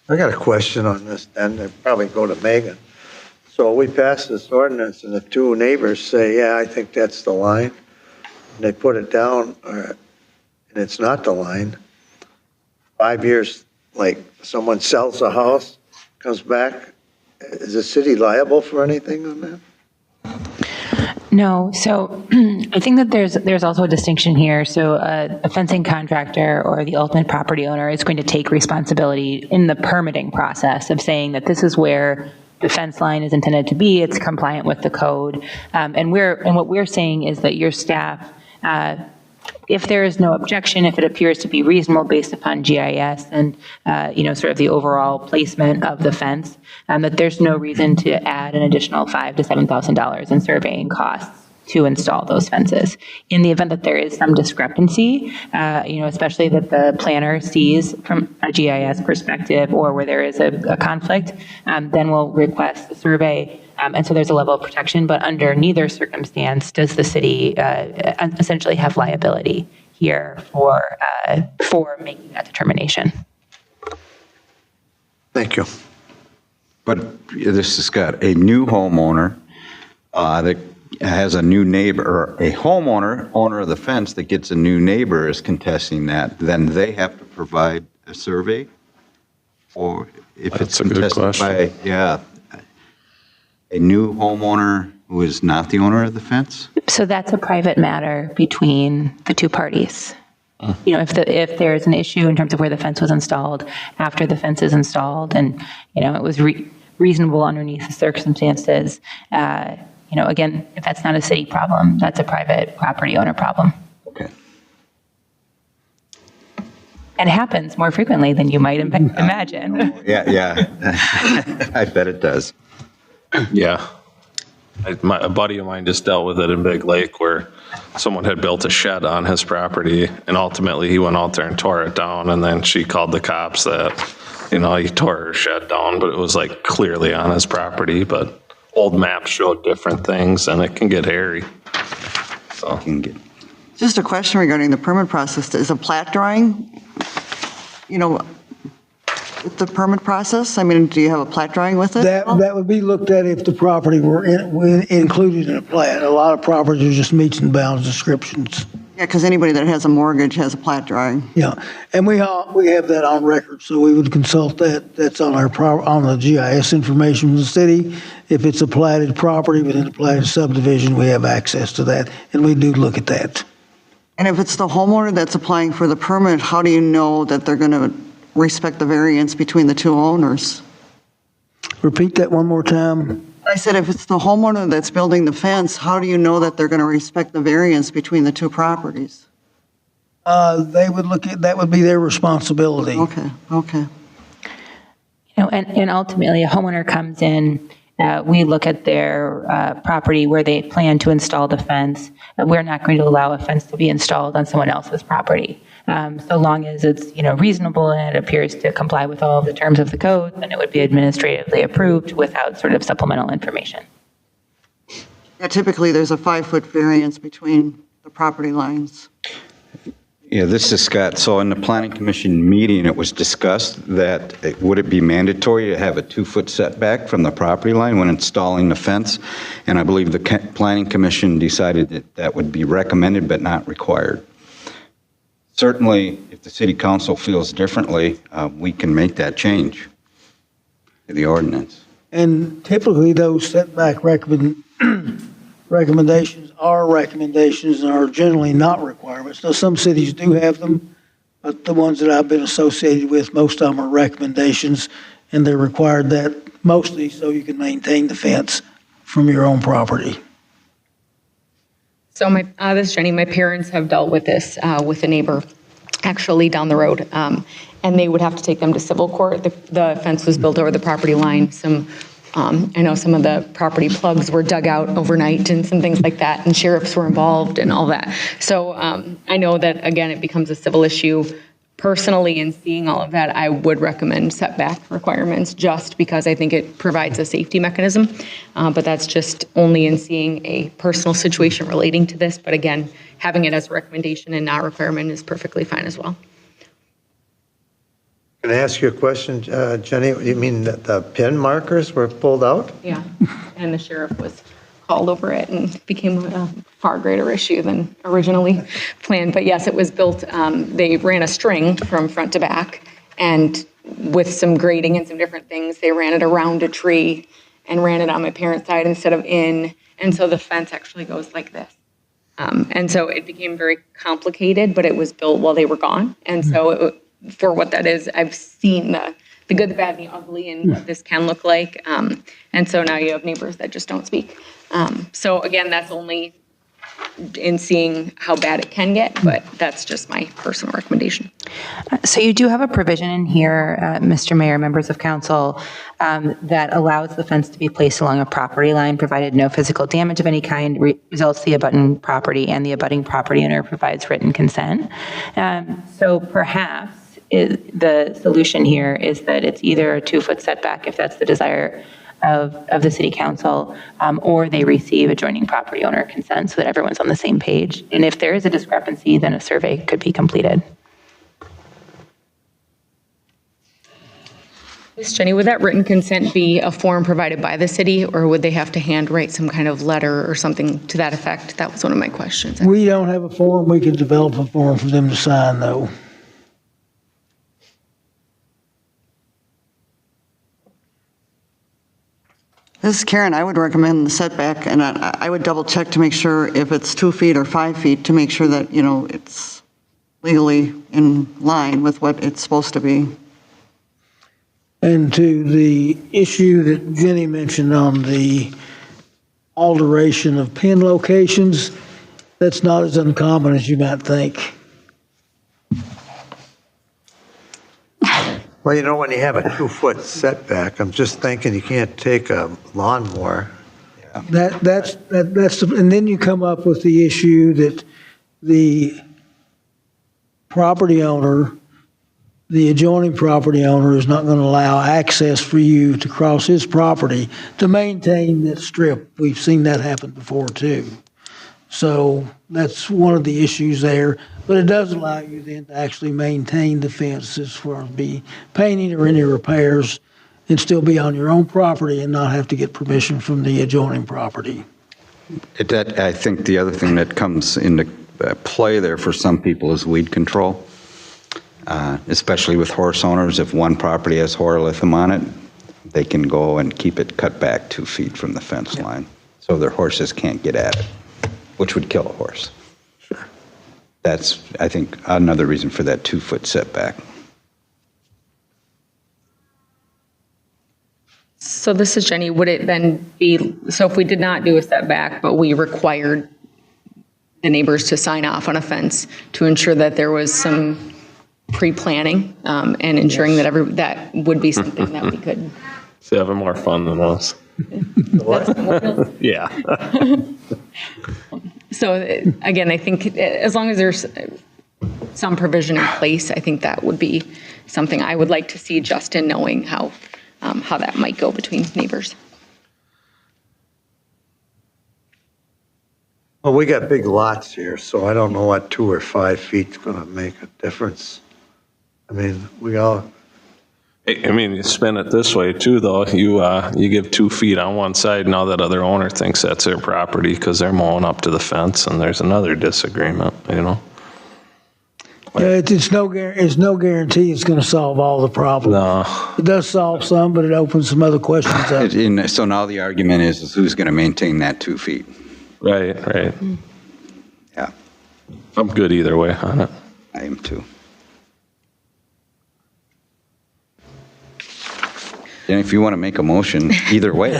I got a question on this, then, I'd probably go to Megan. So we pass this ordinance, and the two neighbors say, yeah, I think that's the line, and they put it down, and it's not the line. 5 years, like, someone sells a house, comes back, is the city liable for anything on that? No, so I think that there's also a distinction here. So a fencing contractor or the ultimate property owner is going to take responsibility in the permitting process of saying that this is where the fence line is intended to be. It's compliant with the code, and what we're saying is that your staff, if there is no objection, if it appears to be reasonable based upon GIS and sort of the overall placement of the fence, that there's no reason to add an additional $5,000 to $7,000 in surveying costs to install those fences. In the event that there is some discrepancy, especially that the planner sees from a GIS perspective or where there is a conflict, then we'll request a survey. And so there's a level of protection, but under neither circumstance does the city essentially have liability here for making that determination. Thank you. But this is Scott, a new homeowner that has a new neighbor, or a homeowner, owner of the fence that gets a new neighbor is contesting that, then they have to provide a survey? Or if That's it's a good contested question. by, a new homeowner who is not the owner of the fence? So that's a private matter between the two parties. If there's an issue in terms of where the fence was installed, after the fence is installed, and it was reasonable underneath the circumstances, again, if that's not a city problem, that's a private property owner problem. Okay. And happens more frequently than you might imagine. Yeah. I bet it does. yeah. A buddy of mine just dealt with it in Big Lake where someone had built a shed on his property, and ultimately he went out there and tore it down, and then she called the cops that, he tore her shed down, but it was like clearly on his property, but old maps showed different things, and it can get hairy. So, Just a question regarding the permit process. Is a plat drawing, the permit process? I mean, do you have a plat drawing with it? That would be looked at if the property were included in a plat. A lot of properties are just meets and bounds descriptions. Yeah, because anybody that has a mortgage has a plat drawing. Yeah, and we have that on record, so we would consult that. That's on on the GIS information from the city. If it's a platted property within a platted subdivision, we have access to that, and we do look at that. And if it's the homeowner that's applying for the permit, how do you know that they're going to respect the variance between the two owners? Repeat that one more time. I said, if it's the homeowner that's building the fence, how do you know that they're going to respect the variance between the two properties? They would look at, that would be their responsibility. Okay. And ultimately, a homeowner comes in, we look at their property where they plan to install the fence, and we're not going to allow a fence to be installed on someone else's property. So long as it's, reasonable and it appears to comply with all of the terms of the code, then it would be administratively approved without sort of supplemental information. Yeah, typically there's a 5-foot variance between the property lines. Yeah, this is Scott. So in the planning commission meeting, it was discussed that would it be mandatory to have a 2-foot setback from the property line when installing the fence? And I believe the planning commission decided that that would be recommended but not required. Certainly, if the city council feels differently, we can make that change to the ordinance. And typically, those setback recommendations and are generally not requirements. Now, some cities do have them, but the ones that I've been associated with, most of them are recommendations, and they're required that mostly so you can maintain the fence from your own property. So this is Jenny. My parents have dealt with this with a neighbor actually down the road, and they would have to take them to civil court. The fence was built over the property line. I know some of the property plugs were dug out overnight and some things like that, and sheriffs were involved and all that. So I know that, again, it becomes a civil issue personally, in seeing all of that, I would recommend setback requirements just because I think it provides a safety mechanism. But that's just only in seeing a personal situation relating to this. But again, having it as a recommendation and not requirement is perfectly fine as well. Can I ask you a question, Jenny? You mean that the pin markers were pulled out? Yeah, and the sheriff was called over it and became a far greater issue than originally planned. But yes, it was built, they ran a string from front to back, and with some grading and some different things, they ran it around a tree and ran it on my parents' side instead of in, and so the fence actually goes like this. And so it became very complicated, but it was built while they were gone. And so for what that is, I've seen the good, the bad, and the ugly, and what this can look like. And so now you have neighbors that just don't speak. So again, that's only in seeing how bad it can get, but that's just my personal recommendation. So you do have a provision in here, Mr. Mayor, members of council, that allows the fence to be placed along a property line, provided no physical damage of any kind results to the abutting property, and the abutting property owner provides written consent. So perhaps the solution here is that it's either a 2-foot setback if that's the desire of the city council, or they receive adjoining property owner consent so that everyone's on the same page. And if there is a discrepancy, then a survey could be completed. Ms. Jenny, would that written consent be a form provided by the city, or would they have to handwrite some kind of letter or something to that effect? That was one of my questions. We don't have a form. We could develop a form for them to sign, though. This is Karen. I would recommend the setback, and I would double check to make sure if it's 2 feet or 5 feet to make sure that, you know, it's legally in line with what it's supposed to be. And to the issue that Jenny mentioned on the alteration of pin locations, that's not as uncommon as you might think. Well, you know, when you have a 2-foot setback, I'm just thinking you can't take a lawnmower. That's and then you come up with the issue that the property owner, the adjoining property owner, is not going to allow access for you to cross his property to maintain that strip. We've seen that happen before too. So that's one of the issues there. But it does allow you then to actually maintain the fence as far as be painting or any repairs and still be on your own property and not have to get permission from the adjoining property. I think the other thing that comes into play there for some people is weed control, especially with horse owners. If one property has horolithum on it, they can go and keep it cut back 2 feet from the fence line so their horses can't get at it, which would kill a horse. That's, I think, another reason for that 2-foot setback. So this is Jenny, would it then be, so if we did not do a setback, but we required the neighbors to sign off on a fence to ensure that there was some pre-planning and ensuring that that would be something that we could. So having more fun than us. Yeah. So again, I think as long as there's some provision in place, I think that would be something I would like to see, just in knowing how that might go between neighbors. Well, we got big lots here, so I don't know what 2 or 5 feet's going to make a difference. I mean, I mean, you spin it this way too, though. You give 2 feet on one side. Now that other owner thinks that's their property because they're mowing up to the fence, and there's another disagreement, you know? It's no guarantee it's going to solve all the problems. No. It does solve some, but it opens some other questions up. So now the argument is who's going to maintain that 2 feet? Right. Yeah, I'm good either way on it. I am too. And if you want to make a motion, either way.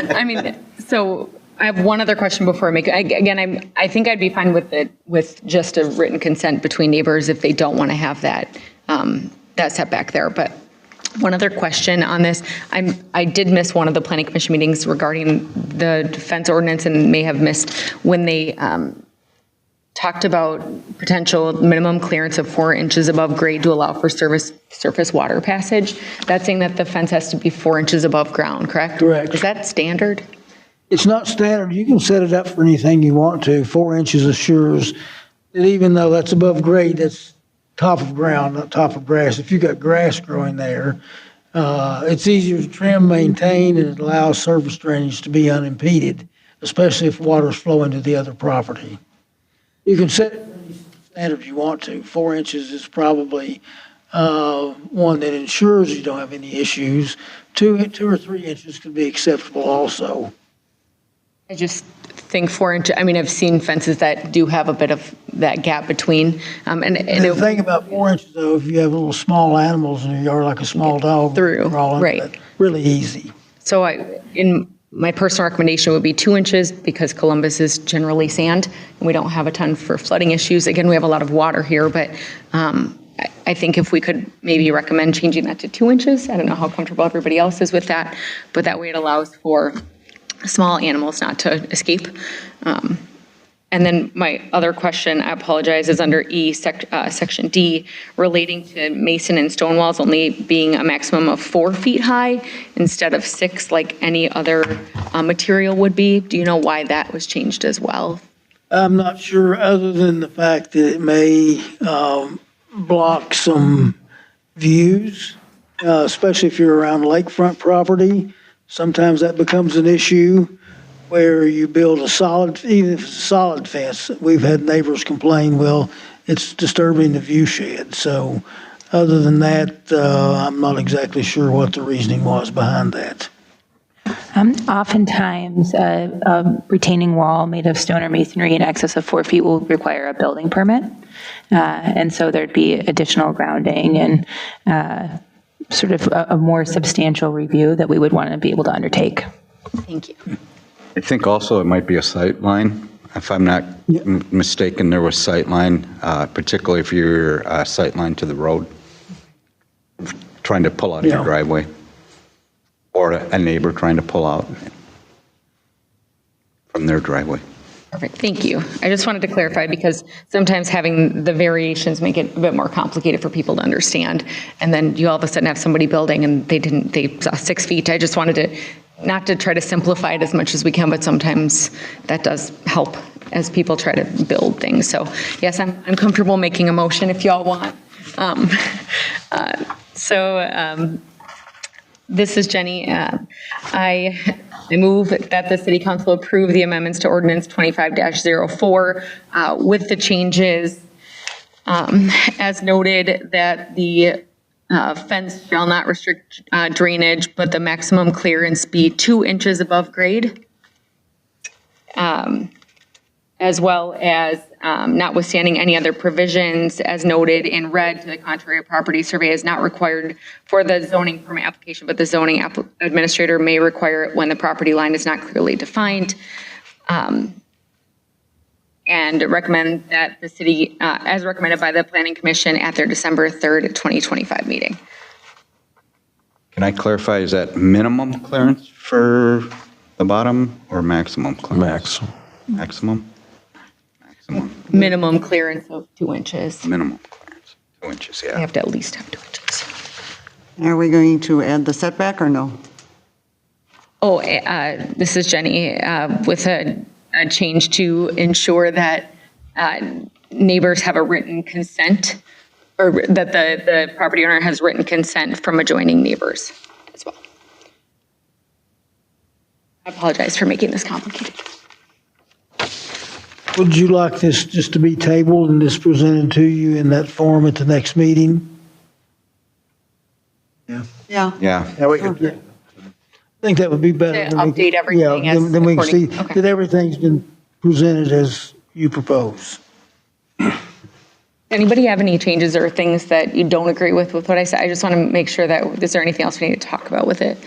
I mean, so I have one other question before I make it. Again, I think I'd be fine with just a written consent between neighbors if they don't want to have that setback there. But one other question on this, I did miss one of the planning commission meetings regarding the fence ordinance, and may have missed when they talked about potential minimum clearance of 4 inches above grade to allow for surface water passage. That's saying that the fence has to be 4 inches above ground, correct? Correct. Is that standard? It's not standard. You can set it up for anything you want to. 4 inches assures that even though that's above grade, that's top of ground, not top of grass. If you've got grass growing there, it's easier to trim, maintain, and it allows surface drainage to be unimpeded, especially if water's flowing to the other property. You can set it any standard you want to. 4 inches is probably one that ensures you don't have any issues. 2 or 3 inches could be acceptable also. I just think 4 inch, I mean, I've seen fences that do have a bit of that gap between. And The thing about 4 inches though, if you have little small animals in your yard, like a small dog. Through, crawling, right. that's really easy. So my personal recommendation would be 2 inches because Columbus is generally sand and we don't have a ton for flooding issues. Again, we have a lot of water here, but I think if we could maybe recommend changing that to 2 inches. I don't know how comfortable everybody else is with that, but that way it allows for small animals not to escape. And then my other question, I apologize, is under E, Section D, relating to mason and stone walls only being a maximum of 4 feet high instead of 6 like any other material would be. Do you know why that was changed as well? I'm not sure, other than the fact that it may block some views, especially if you're around lakefront property. Sometimes that becomes an issue where you build a solid, even if it's a solid fence. We've had neighbors complain, well, it's disturbing the view shed. So other than that, I'm not exactly sure what the reasoning was behind that. Oftentimes, a retaining wall made of stone or masonry in excess of 4 feet will require a building permit. And so there'd be additional grounding and sort of a more substantial review that we would want to be able to undertake. Thank you. I think also it might be a sight line. If I'm not mistaken, there was sight line, particularly if you're sight line to the road, trying to pull out of your driveway, or a neighbor trying to pull out from their driveway. Perfect, thank you. I just wanted to clarify because sometimes having the variations make it a bit more complicated for people to understand. And then you all of a sudden have somebody building and they saw 6 feet. I just wanted to, not to try to simplify it as much as we can, but sometimes that does help as people try to build things. So yes, I'm comfortable making a motion if y'all want. This is Jenny. I move that the City Council approve the amendments to Ordinance 25-04 with the changes as noted that the fence shall not restrict drainage, but the maximum clearance be 2 inches above grade, as well as notwithstanding any other provisions as noted in red, to the contrary, a property survey is not required for the zoning permit application, but the zoning administrator may require it when the property line is not clearly defined. And recommend that the city, as recommended by the Planning Commission at their December 3rd, 2025 meeting. Can I clarify, is that minimum clearance for the bottom or maximum clearance? Maximum? Maximum, Minimum clearance of 2 inches. minimum clearance, 2 inches, You yeah. have to at least have 2 inches. Are we going to add the setback or no? Oh, this is Jenny, with a change to ensure that neighbors have a written consent, or that the property owner has written consent from adjoining neighbors as well. I apologize for making this complicated. Would you like this just to be tabled and this presented to you in that form at the next meeting? Yeah. Yeah, Yeah, we can, I think that would be better. To Then we update can- everything yeah, as then we can see according- okay. that everything's been presented as you propose. Anybody have any changes or things that you don't agree with what I said? I just want to make sure that, is there anything else we need to talk about with it?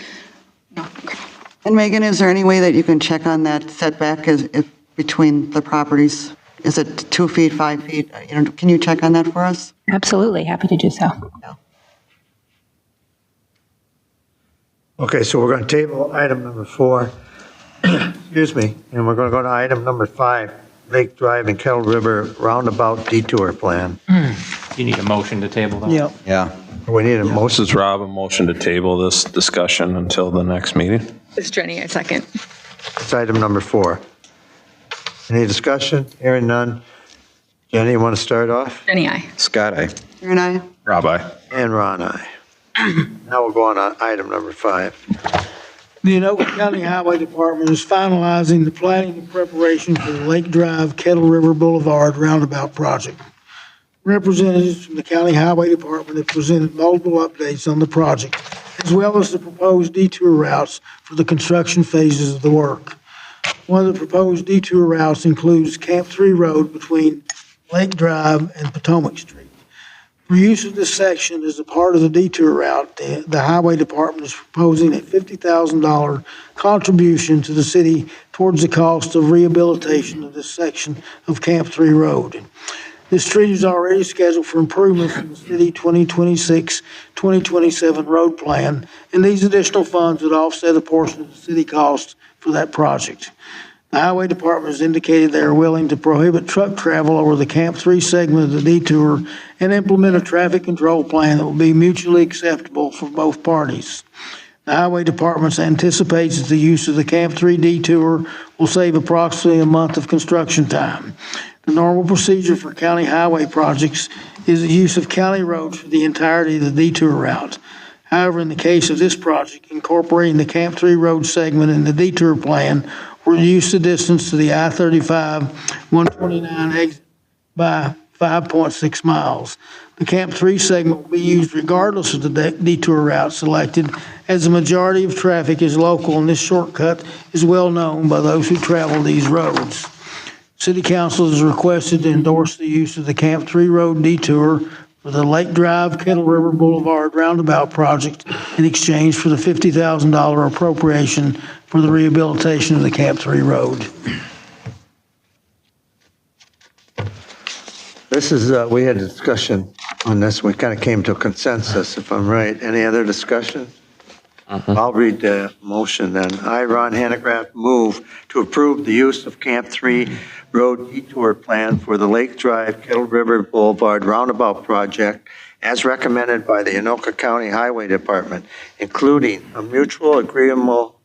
No, okay. And Megan, is there any way that you can check on that setback if between the properties? Is it 2 feet, 5 feet? Can you check on that for us? Absolutely, happy to do so. okay, so we're going to table item number 4, excuse me, and we're going to go to item number 5. Lake Drive and Kettle River Roundabout Detour Plan. You need a motion to table that? Yeah. Yeah. We need a motion. This is Rob, a motion to table this discussion until the next meeting. This is Jenny, I second. It's item number 4. Any discussion? Hearing none. Jenny, you want to start off? Jenny, aye. Scott, aye. Karen, aye. Rob, aye. And Ron, aye. Now we'll go on to item number 5. The Anoka County Highway Department is finalizing the planning and preparation for the Lake Drive Kettle River Boulevard Roundabout project. Representatives from the County Highway Department have presented multiple updates on the project, as well as the proposed detour routes for the construction phases of the work. One of the proposed detour routes includes Camp 3 Road between Lake Drive and Potomac Street. For use of this section as a part of the detour route, the Highway Department is proposing a $50,000 contribution to the city towards the cost of rehabilitation of this section of Camp 3 Road. This street is already scheduled for improvements in the city 2026-2027 road plan, and these additional funds would offset a portion of the city cost for that project. The Highway Department has indicated they are willing to prohibit truck travel over the Camp 3 segment of the detour and implement a traffic control plan that will be mutually acceptable for both parties. The Highway Department anticipates that the use of the Camp 3 detour will save approximately a month of construction time. The normal procedure for county highway projects is the use of county roads for the entirety of the detour route. However, in the case of this project, incorporating the Camp 3 road segment in the detour plan will reduce the distance to the I-35-129 exit by 5.6 miles. The Camp 3 segment will be used regardless of the detour route selected, as the majority of traffic is local, and this shortcut is well known by those who travel these roads. City Council is requested to endorse the use of the Camp 3 Road detour for the Lake Drive Kettle River Boulevard Roundabout project in exchange for the $50,000 appropriation for the rehabilitation of the Camp 3 Road. This is, we had a discussion on this. We kind of came to a consensus, if I'm right. Any other discussion? I'll read the motion then. I, Ron Hanegraaff, move to approve the use of Camp 3 Road Detour Plan for the Lake Drive Kettle River Boulevard Roundabout Project as recommended by the Anoka County Highway Department, including a mutual agreeable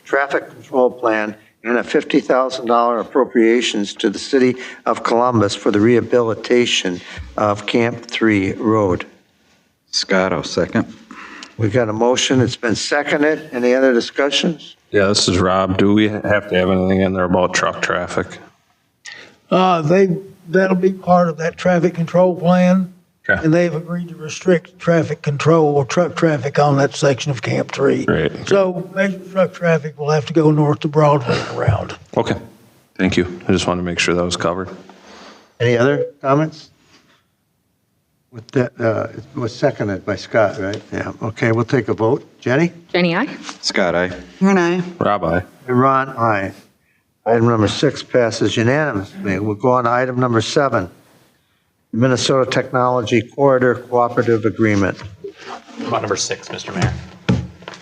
traffic control plan and a $50,000 appropriations to the City of Columbus for the rehabilitation of Camp 3 Road. Scott, I'll second. We got a motion. It's been seconded. Any other discussions? Yeah, this is Rob. Do we have to have anything in there about truck traffic? That'll be part of that traffic control plan, Okay. and they've agreed to restrict traffic control or truck traffic on that section of Camp 3. Great. So major truck traffic will have to go north to Broadway and around. Okay, thank you. I just wanted to make sure that was covered. Any other comments? With that, it was seconded by Scott, right? Yeah. Okay, we'll take a vote. Jenny? Jenny, aye. Scott, aye. Karen, aye. Rob, aye. And Ron, aye. Item number 6 passes unanimously. We'll go on to item number 7. Minnesota Technology Corridor Cooperative Agreement. What about number 6, Mr. Mayor?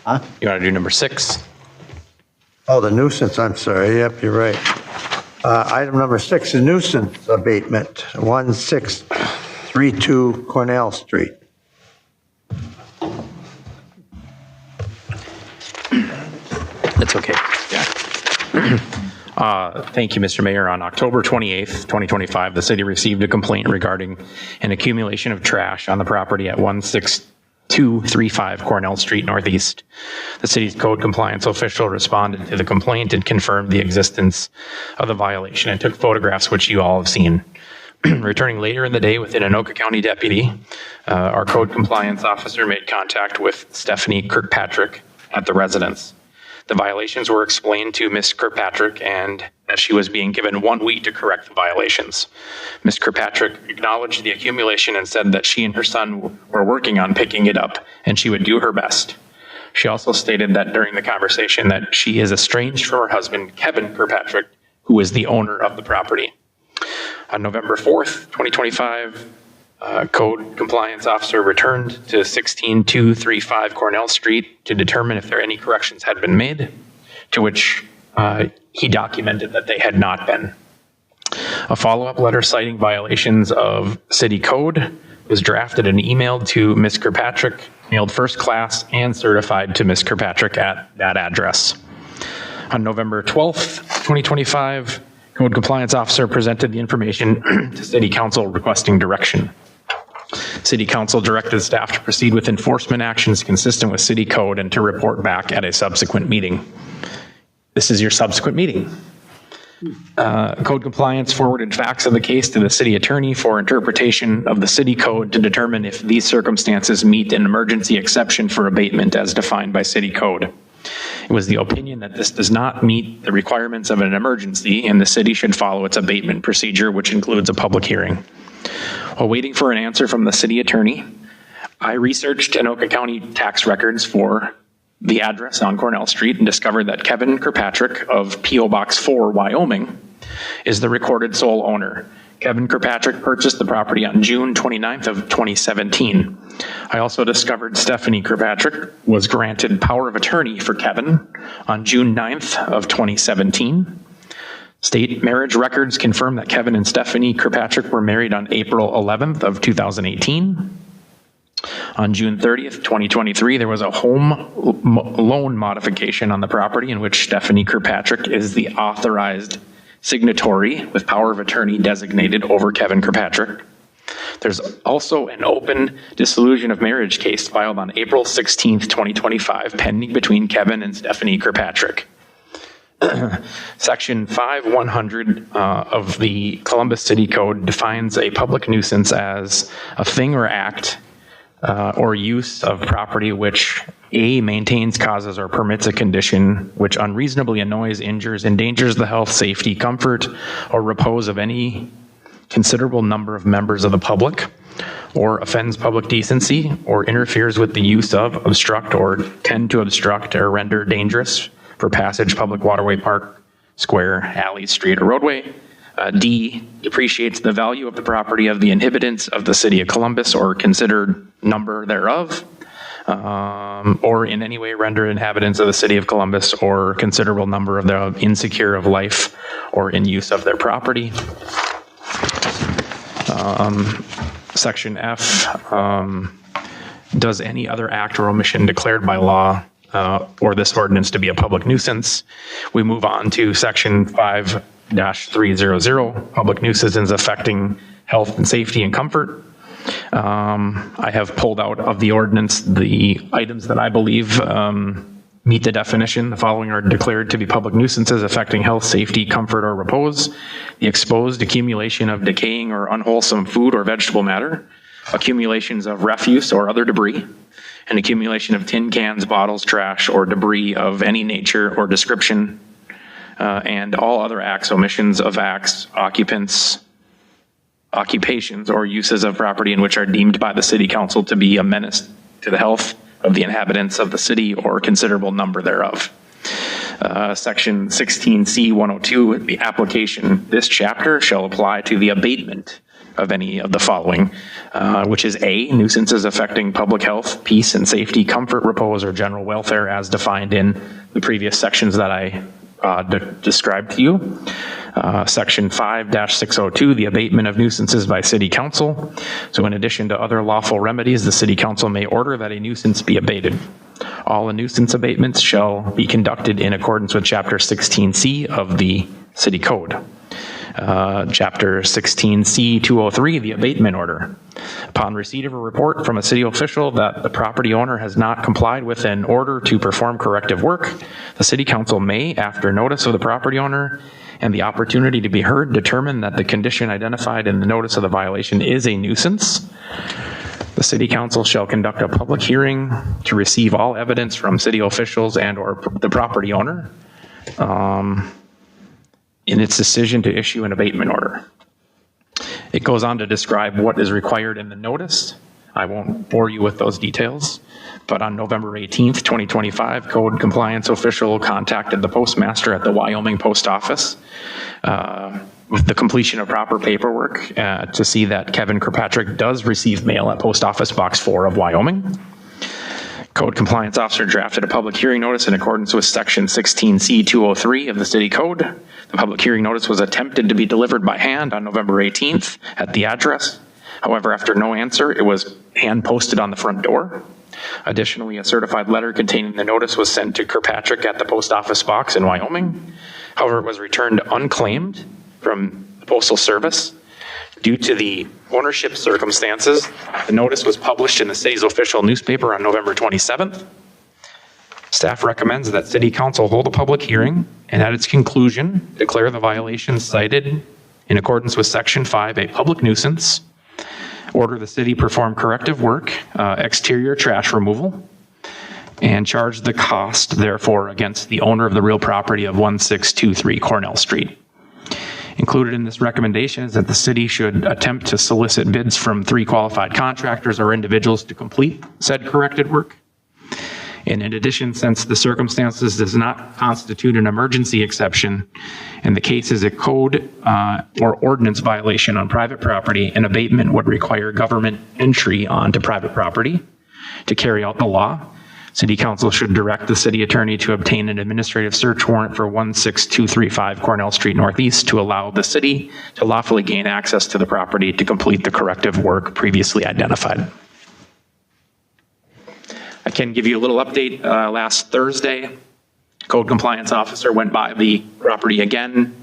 Huh? You want to do number 6? Oh, the nuisance, I'm sorry. Yep, you're right. Item number 6 is nuisance abatement, 1632 Cornell Street. That's okay. Yeah. Thank you, Mr. Mayor. On October 28th, 2025, the city received a complaint regarding an accumulation of trash on the property at 16235 Cornell Street Northeast. The city's code compliance official responded to the complaint and confirmed the existence of the violation and took photographs, which you all have seen. Returning later in the day with an Anoka County deputy, our code compliance officer made contact with Stephanie Kirkpatrick at the residence. The violations were explained to Ms. Kirkpatrick and that she was being given 1 week to correct the violations. Ms. Kirkpatrick acknowledged the accumulation and said that she and her son were working on picking it up and she would do her best. She also stated that during the conversation that she is estranged from her husband, Kevin Kirkpatrick, who is the owner of the property. On November 4th, 2025, Code Compliance Officer returned to 16235 Cornell Street to determine if there any corrections had been made, to which he documented that they had not been. A follow-up letter citing violations of city code was drafted and emailed to Ms. Kirkpatrick, mailed first class, and certified to Ms. Kirkpatrick at that address. On November 12th, 2025, Code Compliance Officer presented the information to City Council requesting direction. City Council directed staff to proceed with enforcement actions consistent with City Code and to report back at a subsequent meeting. This is your subsequent meeting. Code Compliance forwarded facts of the case to the City Attorney for interpretation of the City Code to determine if these circumstances meet an emergency exception for abatement as defined by City Code. It was the opinion that this does not meet the requirements of an emergency and the city should follow its abatement procedure, which includes a public hearing. While waiting for an answer from the City Attorney, I researched Anoka County tax records for the address on Cornell Street and discovered that Kevin Kirkpatrick of P.O. Box 4, Wyoming, is the recorded sole owner. Kevin Kirkpatrick purchased the property on June 29th of 2017. I also discovered Stephanie Kirkpatrick was granted power of attorney for Kevin on June 9th of 2017. State marriage records confirm that Kevin and Stephanie Kirkpatrick were married on April 11th of 2018. On June 30th, 2023, there was a home loan modification on the property in which Stephanie Kirkpatrick is the authorized signatory with power of attorney designated over Kevin Kirkpatrick. There's also an open dissolution of marriage case filed on April 16th, 2025, pending between Kevin and Stephanie Kirkpatrick. Section 5100 of the Columbus City Code defines a public nuisance as a thing or act or use of property which A, maintains, causes, or permits a condition which unreasonably annoys, injures, endangers the health, safety, comfort, or repose of any considerable number of members of the public, or offends public decency, or interferes with the use of, obstruct, or tend to obstruct or render dangerous for passage, public waterway, park, square, alley, street, or roadway. D, depreciates the value of the property of the inhabitants of the city of Columbus or considered number thereof, or in any way render inhabitants of the city of Columbus or considerable number of them insecure of life or in use of their property. Section F, does any other act or omission declared by law or this ordinance to be a public nuisance. We move on to section 5-300, public nuisances affecting health and safety and comfort. I have pulled out of the ordinance the items that I believe meet the definition. The following are declared to be public nuisances affecting health, safety, comfort, or repose. The exposed accumulation of decaying or unwholesome food or vegetable matter, accumulations of refuse or other debris, an accumulation of tin cans, bottles, trash, or debris of any nature or description, and all other acts, omissions of acts, occupations, or uses of property in which are deemed by the city council to be a menace to the health of the inhabitants of the city or considerable number thereof. Section 16C 102, the application, this chapter shall apply to the abatement of any of the following, which is A, nuisances affecting public health, peace and safety, comfort, repose, or general welfare as defined in the previous sections that I described to you. Section 5-602, the abatement of nuisances by city council. So in addition to other lawful remedies, the city council may order that a nuisance be abated. All the nuisance abatements shall be conducted in accordance with Chapter 16C of the City Code. Chapter 16C 203, the abatement order. Upon receipt of a report from a city official that the property owner has not complied with an order to perform corrective work, the city council may, after notice of the property owner and the opportunity to be heard, determine that the condition identified in the notice of the violation is a nuisance. The city council shall conduct a public hearing to receive all evidence from city officials and or the property owner in its decision to issue an abatement order. It goes on to describe what is required in the notice. I won't bore you with those details, but on November 18th, 2025, code compliance official contacted the postmaster at the Wyoming Post Office with the completion of proper paperwork to see that Kevin Kirkpatrick does receive mail at Post Office Box 4 of Wyoming. Code compliance officer drafted a public hearing notice in accordance with section 16C203 of the city code. The public hearing notice was attempted to be delivered by hand on November 18th at the address. However, after no answer, it was hand posted on the front door. Additionally, a certified letter containing the notice was sent to Kirkpatrick at the post office box in Wyoming. However, it was returned unclaimed from the Postal Service. Due to the ownership circumstances, the notice was published in the city's official newspaper on November 27th. Staff recommends that City Council hold a public hearing and at its conclusion, declare the violations cited in accordance with Section 5 a public nuisance, order the city perform corrective work, exterior trash removal, and charge the cost, therefore, against the owner of the real property of 1623 Cornell Street. Included in this recommendation is that the city should attempt to solicit bids from 3 qualified contractors or individuals to complete said corrected work. And in addition, since the circumstances does not constitute an emergency exception, and the case is a code or ordinance violation on private property, an abatement would require government entry onto private property to carry out the law. City Council should direct the city attorney to obtain an administrative search warrant for 16235 Cornell Street Northeast to allow the city to lawfully gain access to the property to complete the corrective work previously identified. I can give you a little update. Last Thursday, code compliance officer went by the property again.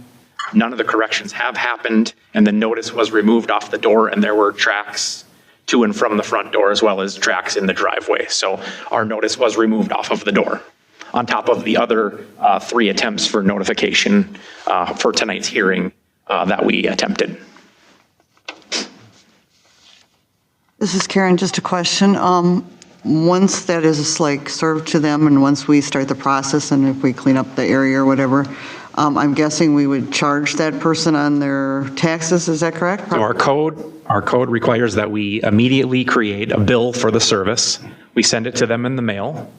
None of the corrections have happened, and the notice was removed off the door, and there were tracks to and from the front door as well as tracks in the driveway. So our notice was removed off of the door, on top of the other 3 attempts for notification for tonight's hearing that we attempted. This is Karen, just a question. Once that is like served to them and once we start the process and if we clean up the area or whatever, I'm guessing we would charge that person on their taxes, is that correct? So our code requires that we immediately create a bill for the service. We send it to them in the mail.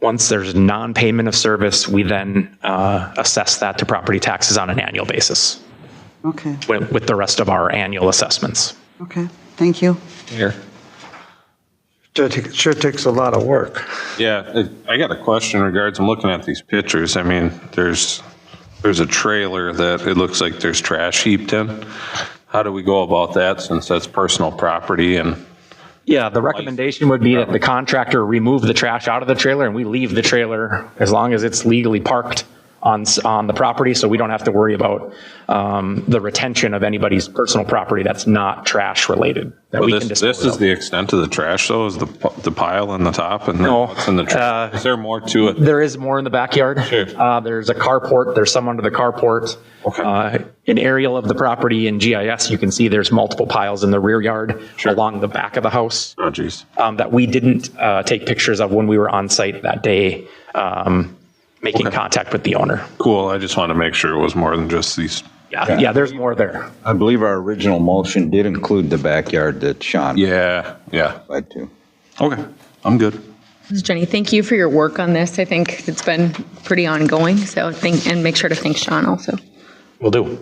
Once there's non-payment of service, we then assess that to property taxes on an annual basis. Okay, With the rest of our annual assessments. okay, thank you. Here. Sure takes a lot of work. Yeah, I got a question in regards, I'm looking at these pictures. I mean, there's a trailer that it looks like there's trash heaped in. How do we go about that since that's personal property and? Yeah, the recommendation would be that the contractor remove the trash out of the trailer and we leave the trailer as long as it's legally parked on the property, so we don't have to worry about the retention of anybody's personal property that's not trash related. That we can dispose This is of. the extent of the trash though, is the pile on the top and No, what's in the trash? Is there more to it? There is more in the backyard. Sure. There's a carport. There's some under the carport. Okay. An aerial of the property in GIS, you can see there's multiple piles in the rear yard along the back of the house Oh, geez. that we didn't take pictures of when we were on site that day, making contact with the owner. Cool, I just wanted to make sure it was more than just these. Yeah, there's more there. I believe our original motion did include the backyard that Sean Yeah. applied to. Okay, I'm good. This is Jenny. Thank you for your work on this. I think it's been pretty ongoing. So and make sure to thank Sean also. Will do.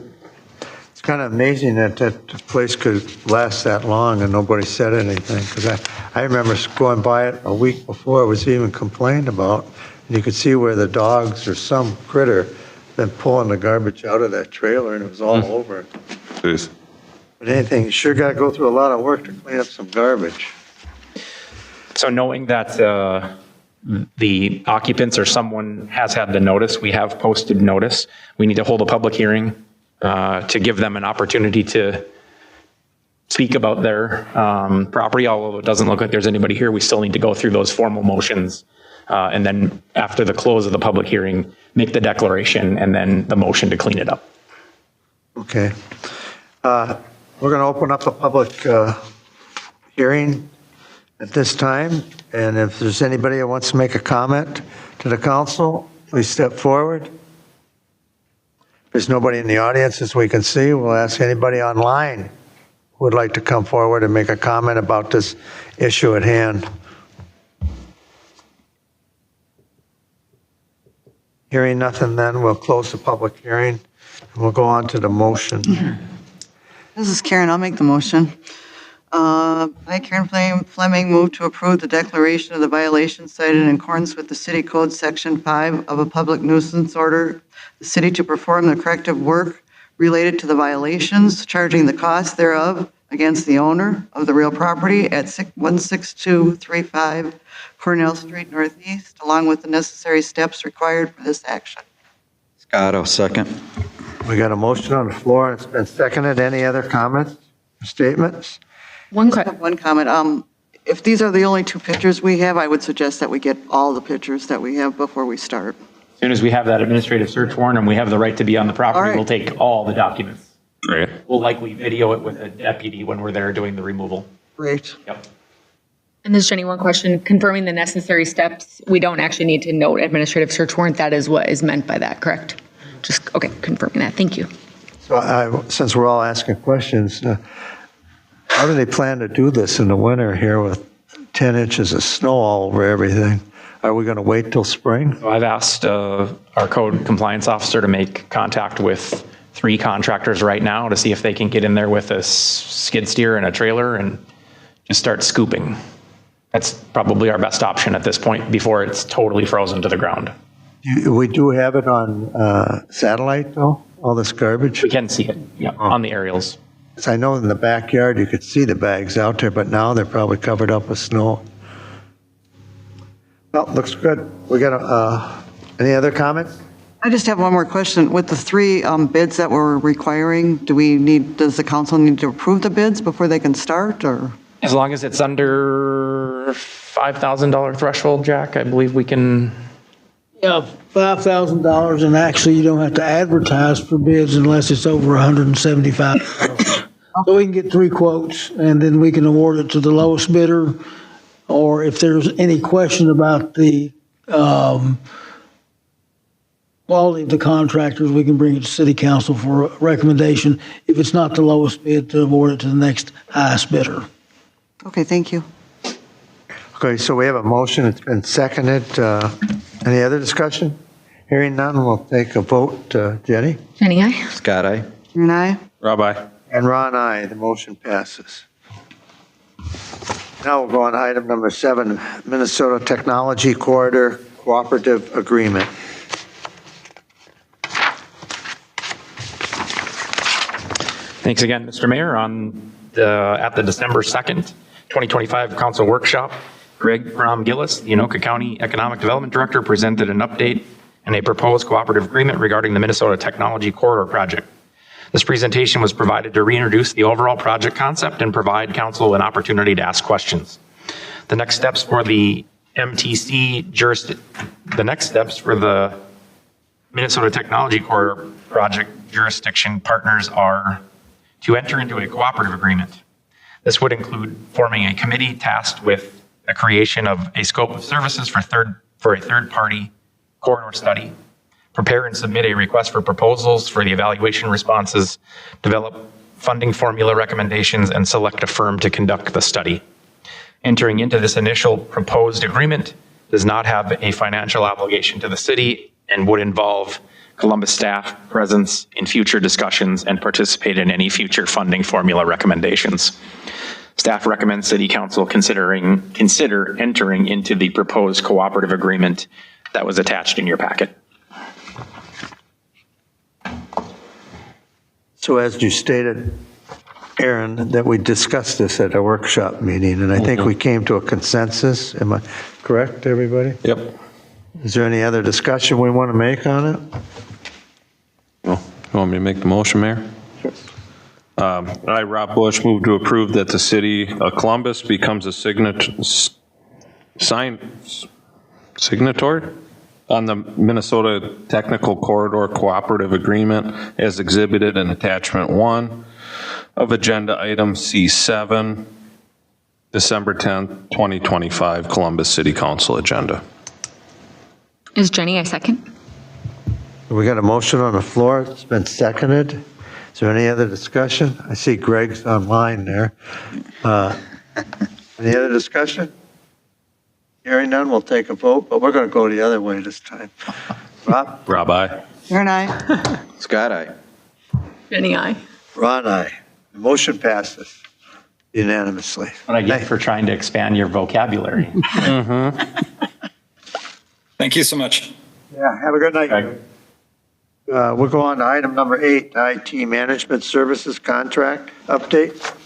It's kind of amazing that that place could last that long and nobody said anything. Because I remember going by it a week before it was even complained about. And you could see where the dogs or some critter been pulling the garbage out of that trailer and it was all over. Please. But anything, you sure got to go through a lot of work to clean up some garbage. So knowing that the occupants or someone has had the notice, we have posted notice. We need to hold a public hearing to give them an opportunity to speak about their property. Although it doesn't look like there's anybody here, we still need to go through those formal motions. And then after the close of the public hearing, make the declaration and then the motion to clean it up. Okay. We're going to open up a public hearing at this time. And if there's anybody that wants to make a comment to the council, please step forward. There's nobody in the audience, as we can see. We'll ask anybody online who would like to come forward and make a comment about this issue at hand. Hearing nothing, then we'll close the public hearing and we'll go on to the motion. This is Karen, I'll make the motion. I, Karen Fleming, move to approve the declaration of the violation cited in accordance with the City Code Section 5 of a public nuisance order, the city to perform the corrective work related to the violations, charging the cost thereof against the owner of the real property at 16235 Cornell Street Northeast, along with the necessary steps required for this action. Scott, I'll second. We got a motion on the floor, and it's been seconded. Any other comments, statements? One I have one comment. If these are the only two pictures we have, I would suggest that we get all the pictures that we have before we start. As soon as we have that administrative search warrant and we have the right to be on the All property, right. we'll take all the documents. Great. We'll likely video it with a deputy when we're there doing the removal. Great. Yep. And there's Jenny, one question, confirming the necessary steps, we don't actually need to note administrative search warrant, that is what is meant by that, correct? Just, okay, confirming that, thank you. So since we're all asking questions, how do they plan to do this in the winter here with 10 inches of snow all over everything? Are we going to wait till spring? So I've asked our code compliance officer to make contact with 3 contractors right now to see if they can get in there with a skid steer and a trailer and just start scooping. That's probably our best option at this point before it's totally frozen to the ground. We do have it on satellite, though, all this garbage? We can see it, yeah, on the aerials. 'Cause I know in the backyard you could see the bags out there, but now they're probably covered up with snow. Well, looks good. We got any other comments? I just have one more question. With the 3 bids that we're requiring, does the council need to approve the bids before they can start, or? As long as it's under $5,000 threshold, Jack, I believe we can. Yeah, $5,000, and actually you don't have to advertise for bids unless it's over $175,000. So we can get 3 quotes, and then we can award it to the lowest bidder, or if there's any question about the quality of the contractors, we can bring it to city council for a recommendation. If it's not the lowest bid, to award it to the next highest bidder. Okay, thank you. Okay, so we have a motion. It's been seconded. Any other discussion? Hearing none, we'll take a vote. Jenny? Jenny, aye? Scott, aye. Karen, aye. Rob, aye. And Ron, aye. The motion passes. Now we'll go on to item number 7, Minnesota Technology Corridor Cooperative Agreement. Thanks again, Mr. Mayor. At the December 2nd, 2025 council workshop, Greg Gillis, the Anoka County Economic Development Director, presented an update and a proposed cooperative agreement regarding the Minnesota Technology Corridor project. This presentation was provided to reintroduce the overall project concept and provide council an opportunity to ask questions. The next steps for the Minnesota Technology Corridor project jurisdiction partners are to enter into a cooperative agreement. This would include forming a committee tasked with the creation of a scope of services for a third-party corridor study, prepare and submit a request for proposals for the evaluation responses, develop funding formula recommendations, and select a firm to conduct the study. Entering into this initial proposed agreement does not have a financial obligation to the city and would involve Columbus staff presence in future discussions and participate in any future funding formula recommendations. Staff recommends City Council consider entering into the proposed cooperative agreement that was attached in your packet. So as you stated, Aaron, that we discussed this at a workshop meeting, and I think we came to a consensus. Am I correct, everybody? Yep. Is there any other discussion we want to make on it? Well, you want me to make the motion, Mayor? I, Rob Bush, move to approve that the city of Columbus becomes a signatory on the Minnesota Technical Corridor Cooperative Agreement as exhibited in Attachment 1 of Agenda Item C7, December 10th, 2025, Columbus City Council Agenda. Is Jenny, I second? We got a motion on the floor. It's been seconded. Is there any other discussion? I see Greg's online there. Any other discussion? Hearing none, we'll take a vote, but we're going to go the other way this time. Rob? Rob, aye. Karen, aye. Scott, aye. Jenny, aye? Ron, aye. The motion passes. unanimously. What I get for trying to expand your vocabulary. Thank you so much. Yeah, have a good night. Okay. We'll go on to item number 8, IT Management Services Contract Update.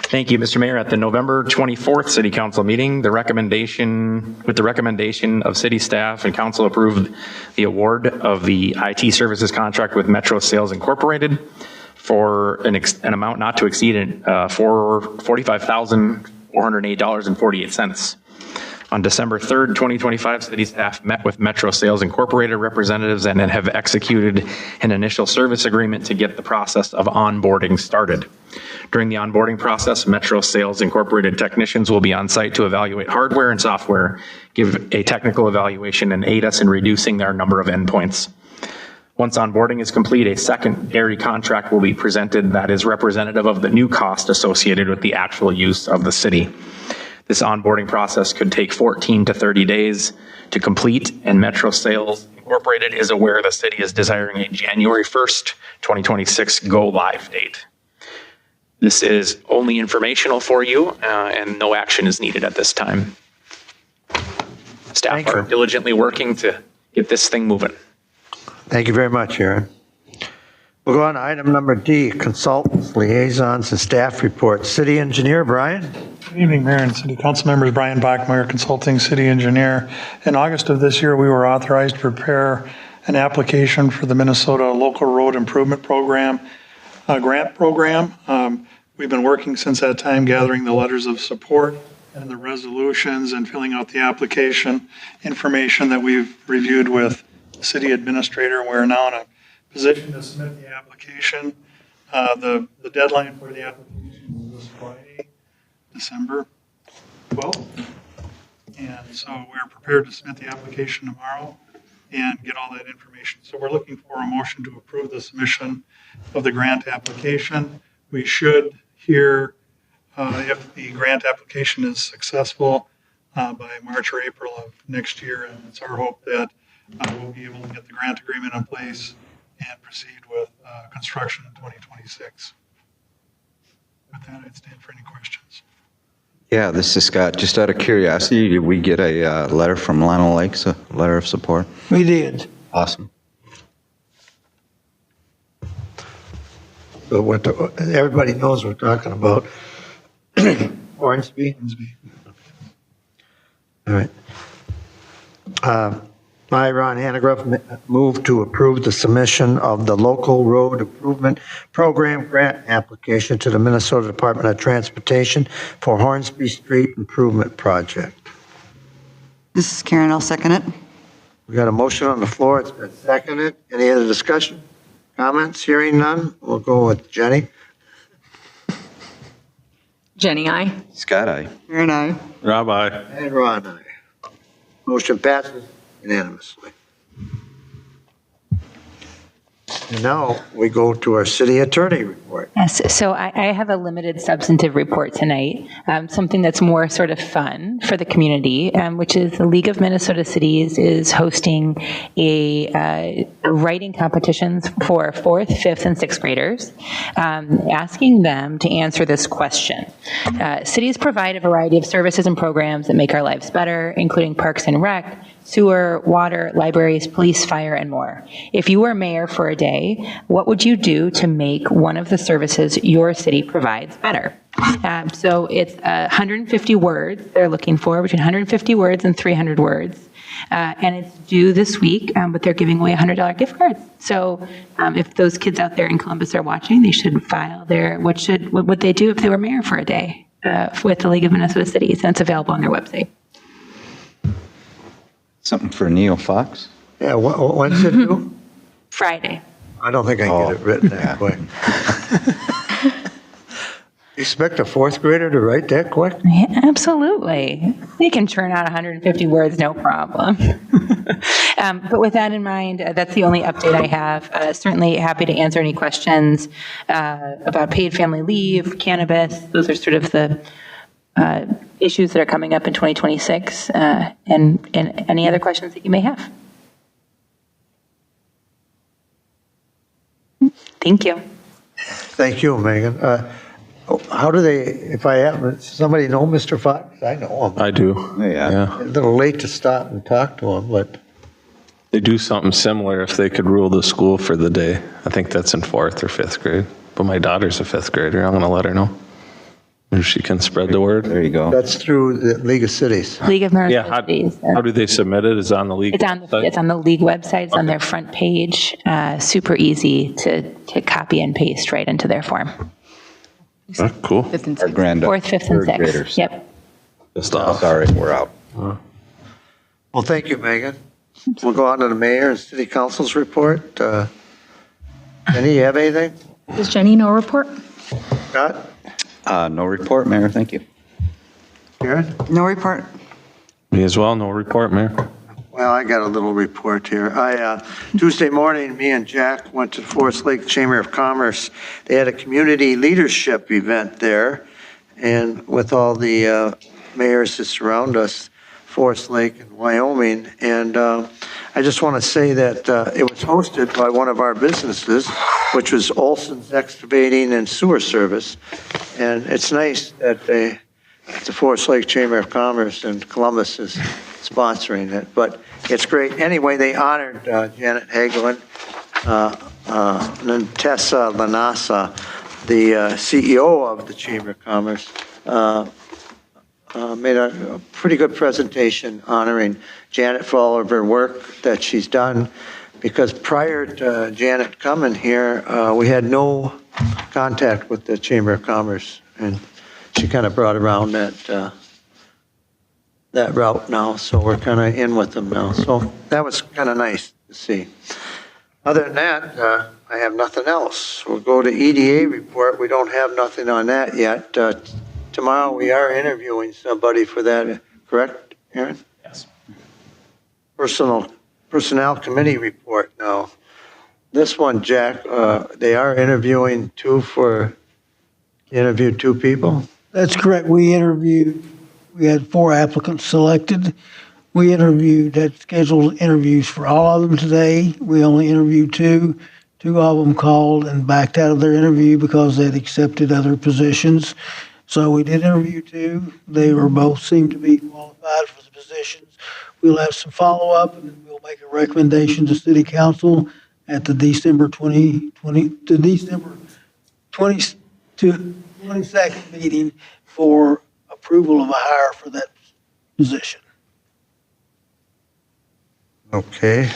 Thank you, Mr. Mayor. At the November 24th City Council meeting, with the recommendation of city staff and council approved the award of the IT services contract with Metro Sales Incorporated for an amount not to exceed $45,408.48. On December 3rd, 2025, city staff met with Metro Sales Incorporated representatives and have executed an initial service agreement to get the process of onboarding started. During the onboarding process, Metro Sales Incorporated technicians will be on site to evaluate hardware and software, give a technical evaluation, and aid us in reducing their number of endpoints. Once onboarding is complete, a secondary contract will be presented that is representative of the new cost associated with the actual use of the city. This onboarding process could take 14 to 30 days to complete, and Metro Sales Incorporated is aware the city is desiring a January 1st, 2026 go live date. This is only informational for you, and no action is needed at this time. Staff are diligently working to get this thing moving. Thank you very much, Aaron. We'll go on to item number D, Consultants, Liaisons, and Staff Reports. City Engineer, Brian? Good evening, Mayor and City Council members. Brian Bachmeyer, Consulting City Engineer. In August of this year, we were authorized to prepare an application for the Minnesota Local Road Improvement Program grant program. We've been working since that time, gathering the letters of support and the resolutions and filling out the application information that we've reviewed with the city administrator. We're now in a position to submit the application. The deadline for the application is this Friday, December 12th. And so we're prepared to submit the application tomorrow and get all that information. So we're looking for a motion to approve the submission of the grant application. We should hear if the grant application is successful by March or April of next year. And it's our hope that we'll be able to get the grant agreement in place and proceed with construction in 2026. With that, I'd stand for any questions. Yeah, this is Scott. Just out of curiosity, did we get a letter from Lionel Lakes, a letter of support? We did. Awesome. So everybody knows we're talking about Hornsby. All right. I, Ron Hanegraaff, move to approve the submission of the Local Road Improvement Program grant application to the Minnesota Department of Transportation for Hornsby Street Improvement Project. This is Karen, I'll second it. We got a motion on the floor. It's been seconded. Any other discussion? Comments? Hearing none. We'll go with Jenny. Jenny, aye. Scott, aye. Karen, aye. Rob, aye. And Ron, aye. Motion passes unanimously. And now we go to our city attorney report. Yes, so I have a limited substantive report tonight, something that's more sort of fun for the community, which is the League of Minnesota Cities is hosting a writing competitions for 4th, 5th, and 6th graders, asking them to answer this question. Cities provide a variety of services and programs that make our lives better, including parks and rec, sewer, water, libraries, police, fire, and more. If you were mayor for a day, what would you do to make one of the services your city provides better? So it's 150 words they're looking for, between 150 words and 300 words. And it's due this week, but they're giving away $100 gift cards. So if those kids out there in Columbus are watching, they should file their, what would they do if they were mayor for a day with the League of Minnesota Cities? And it's available on their website. Something for Neil Fox? Yeah, when's it due? Friday. I don't think I can get it written that quick. Expect a 4th grader to write that quick? Yeah, absolutely. They can churn out 150 words, no problem. But with that in mind, that's the only update I have. Certainly happy to answer any questions about paid family leave, cannabis. Those are sort of the issues that are coming up in 2026, and any other questions that you may have. Thank you. Thank you, Megan. How do they, if I happen, somebody know Mr. Fox? I know him. I do. Yeah. A little late to stop and talk to him, but They do something similar if they could rule the school for the day. I think that's in 4th or 5th grade. But my daughter's a 5th grader. I'm going to let her know. If she can spread the word. There you go. that's through the League of Cities. League of Yeah, Municipalities. how do they submit it? Is it on the league? It's on the league website, it's on their front page, super easy to copy and paste right into their form. Cool. Fifth and Our sixth. grand 4th, 5th, and third 6th. graders. Yep. Just Oh, off. sorry, we're out. Well, thank you, Megan. We'll go on to the mayor and city council's report. Jenny, you have anything? Does Jenny know a report? Scott? No report, Mayor, thank you. Karen? No report. Me as well. No report, Mayor. Well, I got a little report here. Tuesday morning, me and Jack went to Forest Lake Chamber of Commerce. They had a community leadership event there, and with all the mayors that surround us, Forest Lake and Wyoming. And I just want to say that it was hosted by one of our businesses, which was Olson's Excavating and Sewer Service. And it's nice that the Forest Lake Chamber of Commerce in Columbus is sponsoring it, but it's great. Anyway, they honored Janet Hagelin, Tessa Lanasa, the CEO of the Chamber of Commerce, made a pretty good presentation honoring Janet for all of her work that she's done, because prior to Janet coming here, we had no contact with the Chamber of Commerce, and she kind of brought around that route now, so we're kind of in with them now. So that was kind of nice to see. Other than that, I have nothing else. We'll go to EDA report. We don't have nothing on that yet. Tomorrow we are interviewing somebody for that, correct, Aaron? Yes. Personnel committee report now. This one, Jack, they are interviewed two people? That's correct. We had 4 applicants selected. We had scheduled interviews for all of them today. We only interviewed 2. 2 of them called and backed out of their interview because they'd accepted other positions. So we did interview 2. They were both seemed to be qualified for the positions. We'll have some follow-up, and then we'll make a recommendation to City Council at the December 22nd meeting for approval of a hire for that position. Okay.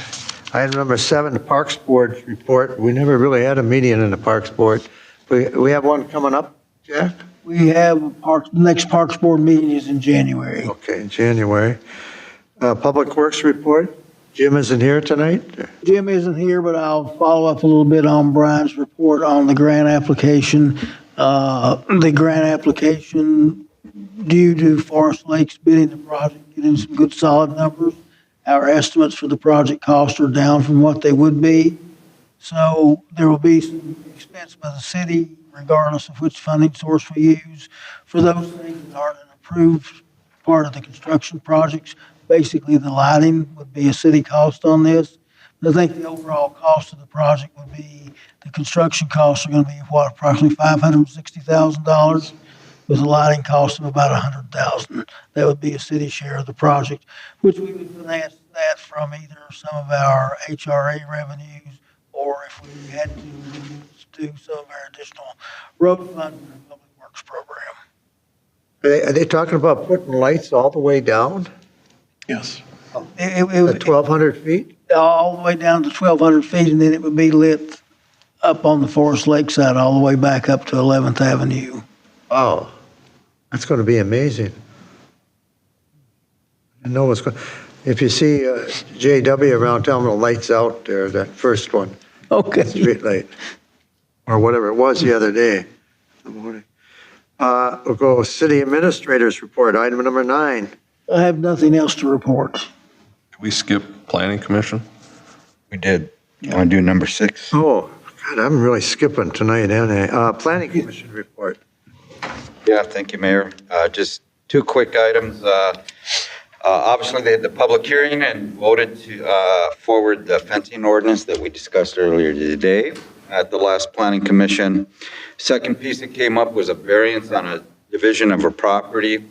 Item number 7, the Parks Board report. We never really had a meeting in the Parks Board. We have one coming up, Jack? We have the next Parks Board meeting is in January. Okay, in January. Public Works report. Jim isn't here tonight? Jim isn't here, but I'll follow up a little bit on Brian's report on the grant application. The grant application, due to Forest Lakes bidding the project, getting some good solid numbers. Our estimates for the project cost are down from what they would be. So there will be some expense by the city, regardless of which funding source we use, for those things that aren't an approved part of the construction projects. Basically, the lighting would be a city cost on this. But I think the overall cost of the project would be, the construction costs are going to be, approximately $560,000, with a lighting cost of about $100,000. That would be a city share of the project, which we would finance that from either some of our HRA revenues, or if we had to do some of our additional road funding and public works program. Are they talking about putting lights all the way down Yes. at 1,200 feet? All the way down to 1,200 feet, and then it would be lit up on the Forest Lake side all the way back up to 11th Avenue. Oh, that's going to be amazing. I know what's going. If you see JW around, tell them the lights out there. That first one, Okay. street light, or whatever it was the other day in the morning. We'll go city administrators report. Item number 9. I have nothing else to report. Can we skip planning commission? We did. You want to do number 6? Oh, God, I'm really skipping tonight, ain't I? Planning commission report. Yeah, thank you, Mayor. Just 2 quick items. Obviously, they had the public hearing and voted to forward the fencing ordinance that we discussed earlier today. at the last planning commission. Second piece that came up was a variance on a division of a property.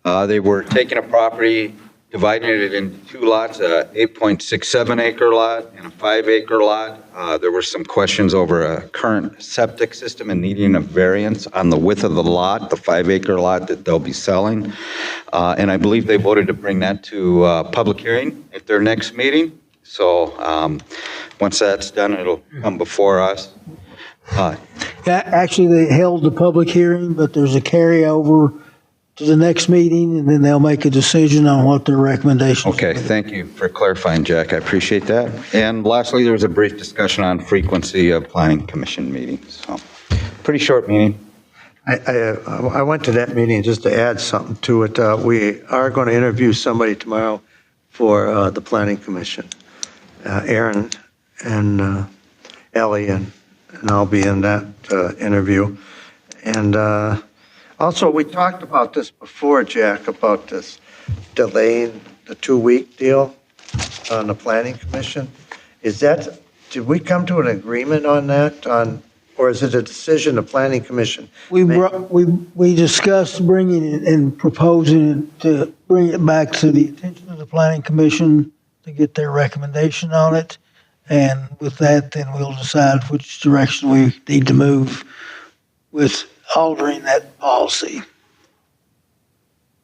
They were taking a property, dividing it into two lots, a 8.67 acre lot and a 5 acre lot. There were some questions over a current septic system and needing a variance on the width of the lot, the 5 acre lot that they'll be selling. And I believe they voted to bring that to public hearing at their next meeting. So once that's done, it'll come before us. Actually, they held the public hearing, but there's a carryover to the next meeting, and then they'll make a decision on what their recommendation is. Okay, thank you for clarifying, Jack. I appreciate that. And lastly, there was a brief discussion on frequency of planning commission meetings. So, pretty short meeting. I went to that meeting just to add something to it. We are going to interview somebody tomorrow for the planning commission. Aaron and Ellie and I'll be in that interview. And also, we talked about this before, Jack, about this delaying the 2-week deal on the planning commission. Did we come to an agreement on that, or is it a decision the planning commission? We discussed bringing it and proposing it to bring it back to the attention of the planning commission to get their recommendation on it. And with that, then we'll decide which direction we need to move with altering that policy.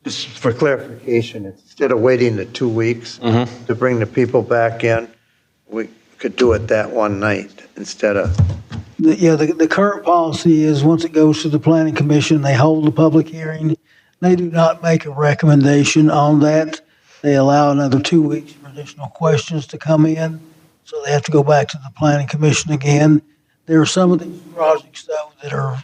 Just for clarification, instead of waiting the 2 weeks to bring the people back in, we could do it that one night instead of. The current policy is once it goes to the planning commission, they hold the public hearing. They do not make a recommendation on that. They allow another 2 weeks for additional questions to come in. So they have to go back to the planning commission again. There are some of these projects, though, that are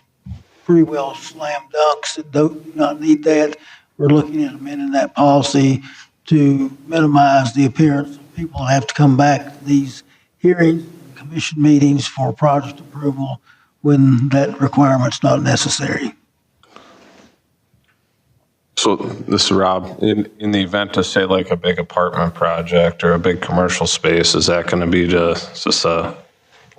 pretty well slam dunks that do not need that. We're looking at amending that policy to minimize the appearance of people that have to come back to these hearings, commission meetings for project approval when that requirement's not necessary. So this is Rob, in the event of say like a big apartment project or a big commercial space, is that going to be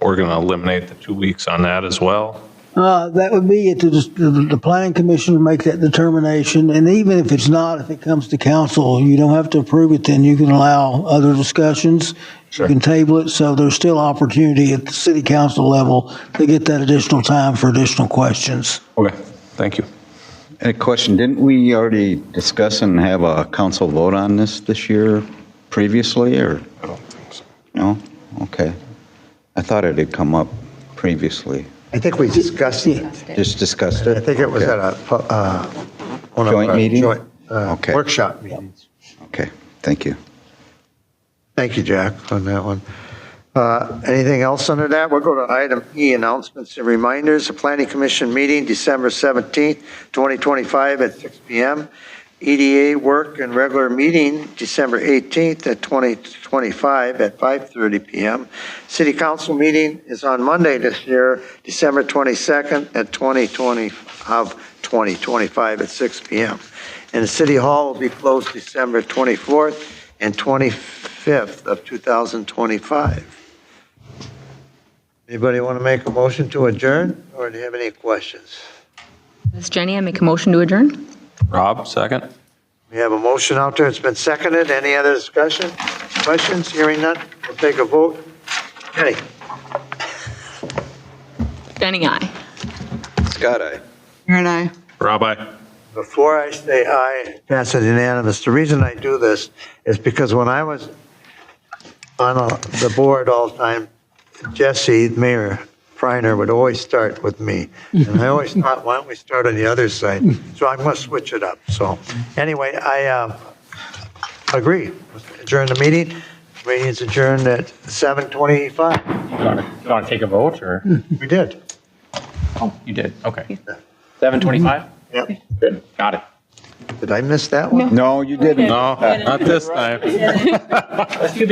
we're going to eliminate the 2 weeks on that as well? That would be it. The planning commission would make that determination. And even if it's not, if it comes to council, you don't have to approve it, then you can allow other discussions. Sure. You can table it. So there's still opportunity at the city council level to get that additional time for additional questions. Okay, thank you. A question, didn't we already discuss and have a council vote on this year previously, or? I don't think so. No? Okay. I thought it had come up previously. I think we discussed it. Just discussed it? I think it was Okay. at one of Joint our meeting? joint Okay. workshop meetings. Okay, thank you. Thank you, Jack, on that one. Anything else under that? We'll go to item E, announcements and reminders. The Planning Commission meeting, December 17th, 2025 at 6 p.m. EDA work and regular meeting, December 18th at 2025 at 5:30 p.m. City Council meeting is on Monday this year, December 22nd at 2025 at 6 p.m. And the City Hall will be closed December 24th and 25th of 2025. Anybody want to make a motion to adjourn, or do you have any questions? Ms. Jenny, I make a motion to adjourn. Rob, second? We have a motion out there. It's been seconded. Any other discussion? Questions? Hearing none. We'll take a vote. Jenny? Jenny, aye. Scott, aye. Aaron, aye. Rob, aye. Before I say aye, pass it unanimous. The reason I do this is because when I was on the board all the time, Jesse, Mayor Preiner, would always start with me. And I always thought, why don't we start on the other side? So I'm going to switch it up. So anyway, I agree. Adjourn the meeting. Meeting is adjourned at 7:25. You want to take a vote, or? We did. Oh, you did, okay. 7:25? Yep. Good, got it. Did I miss that one? No, you didn't. No, not this time.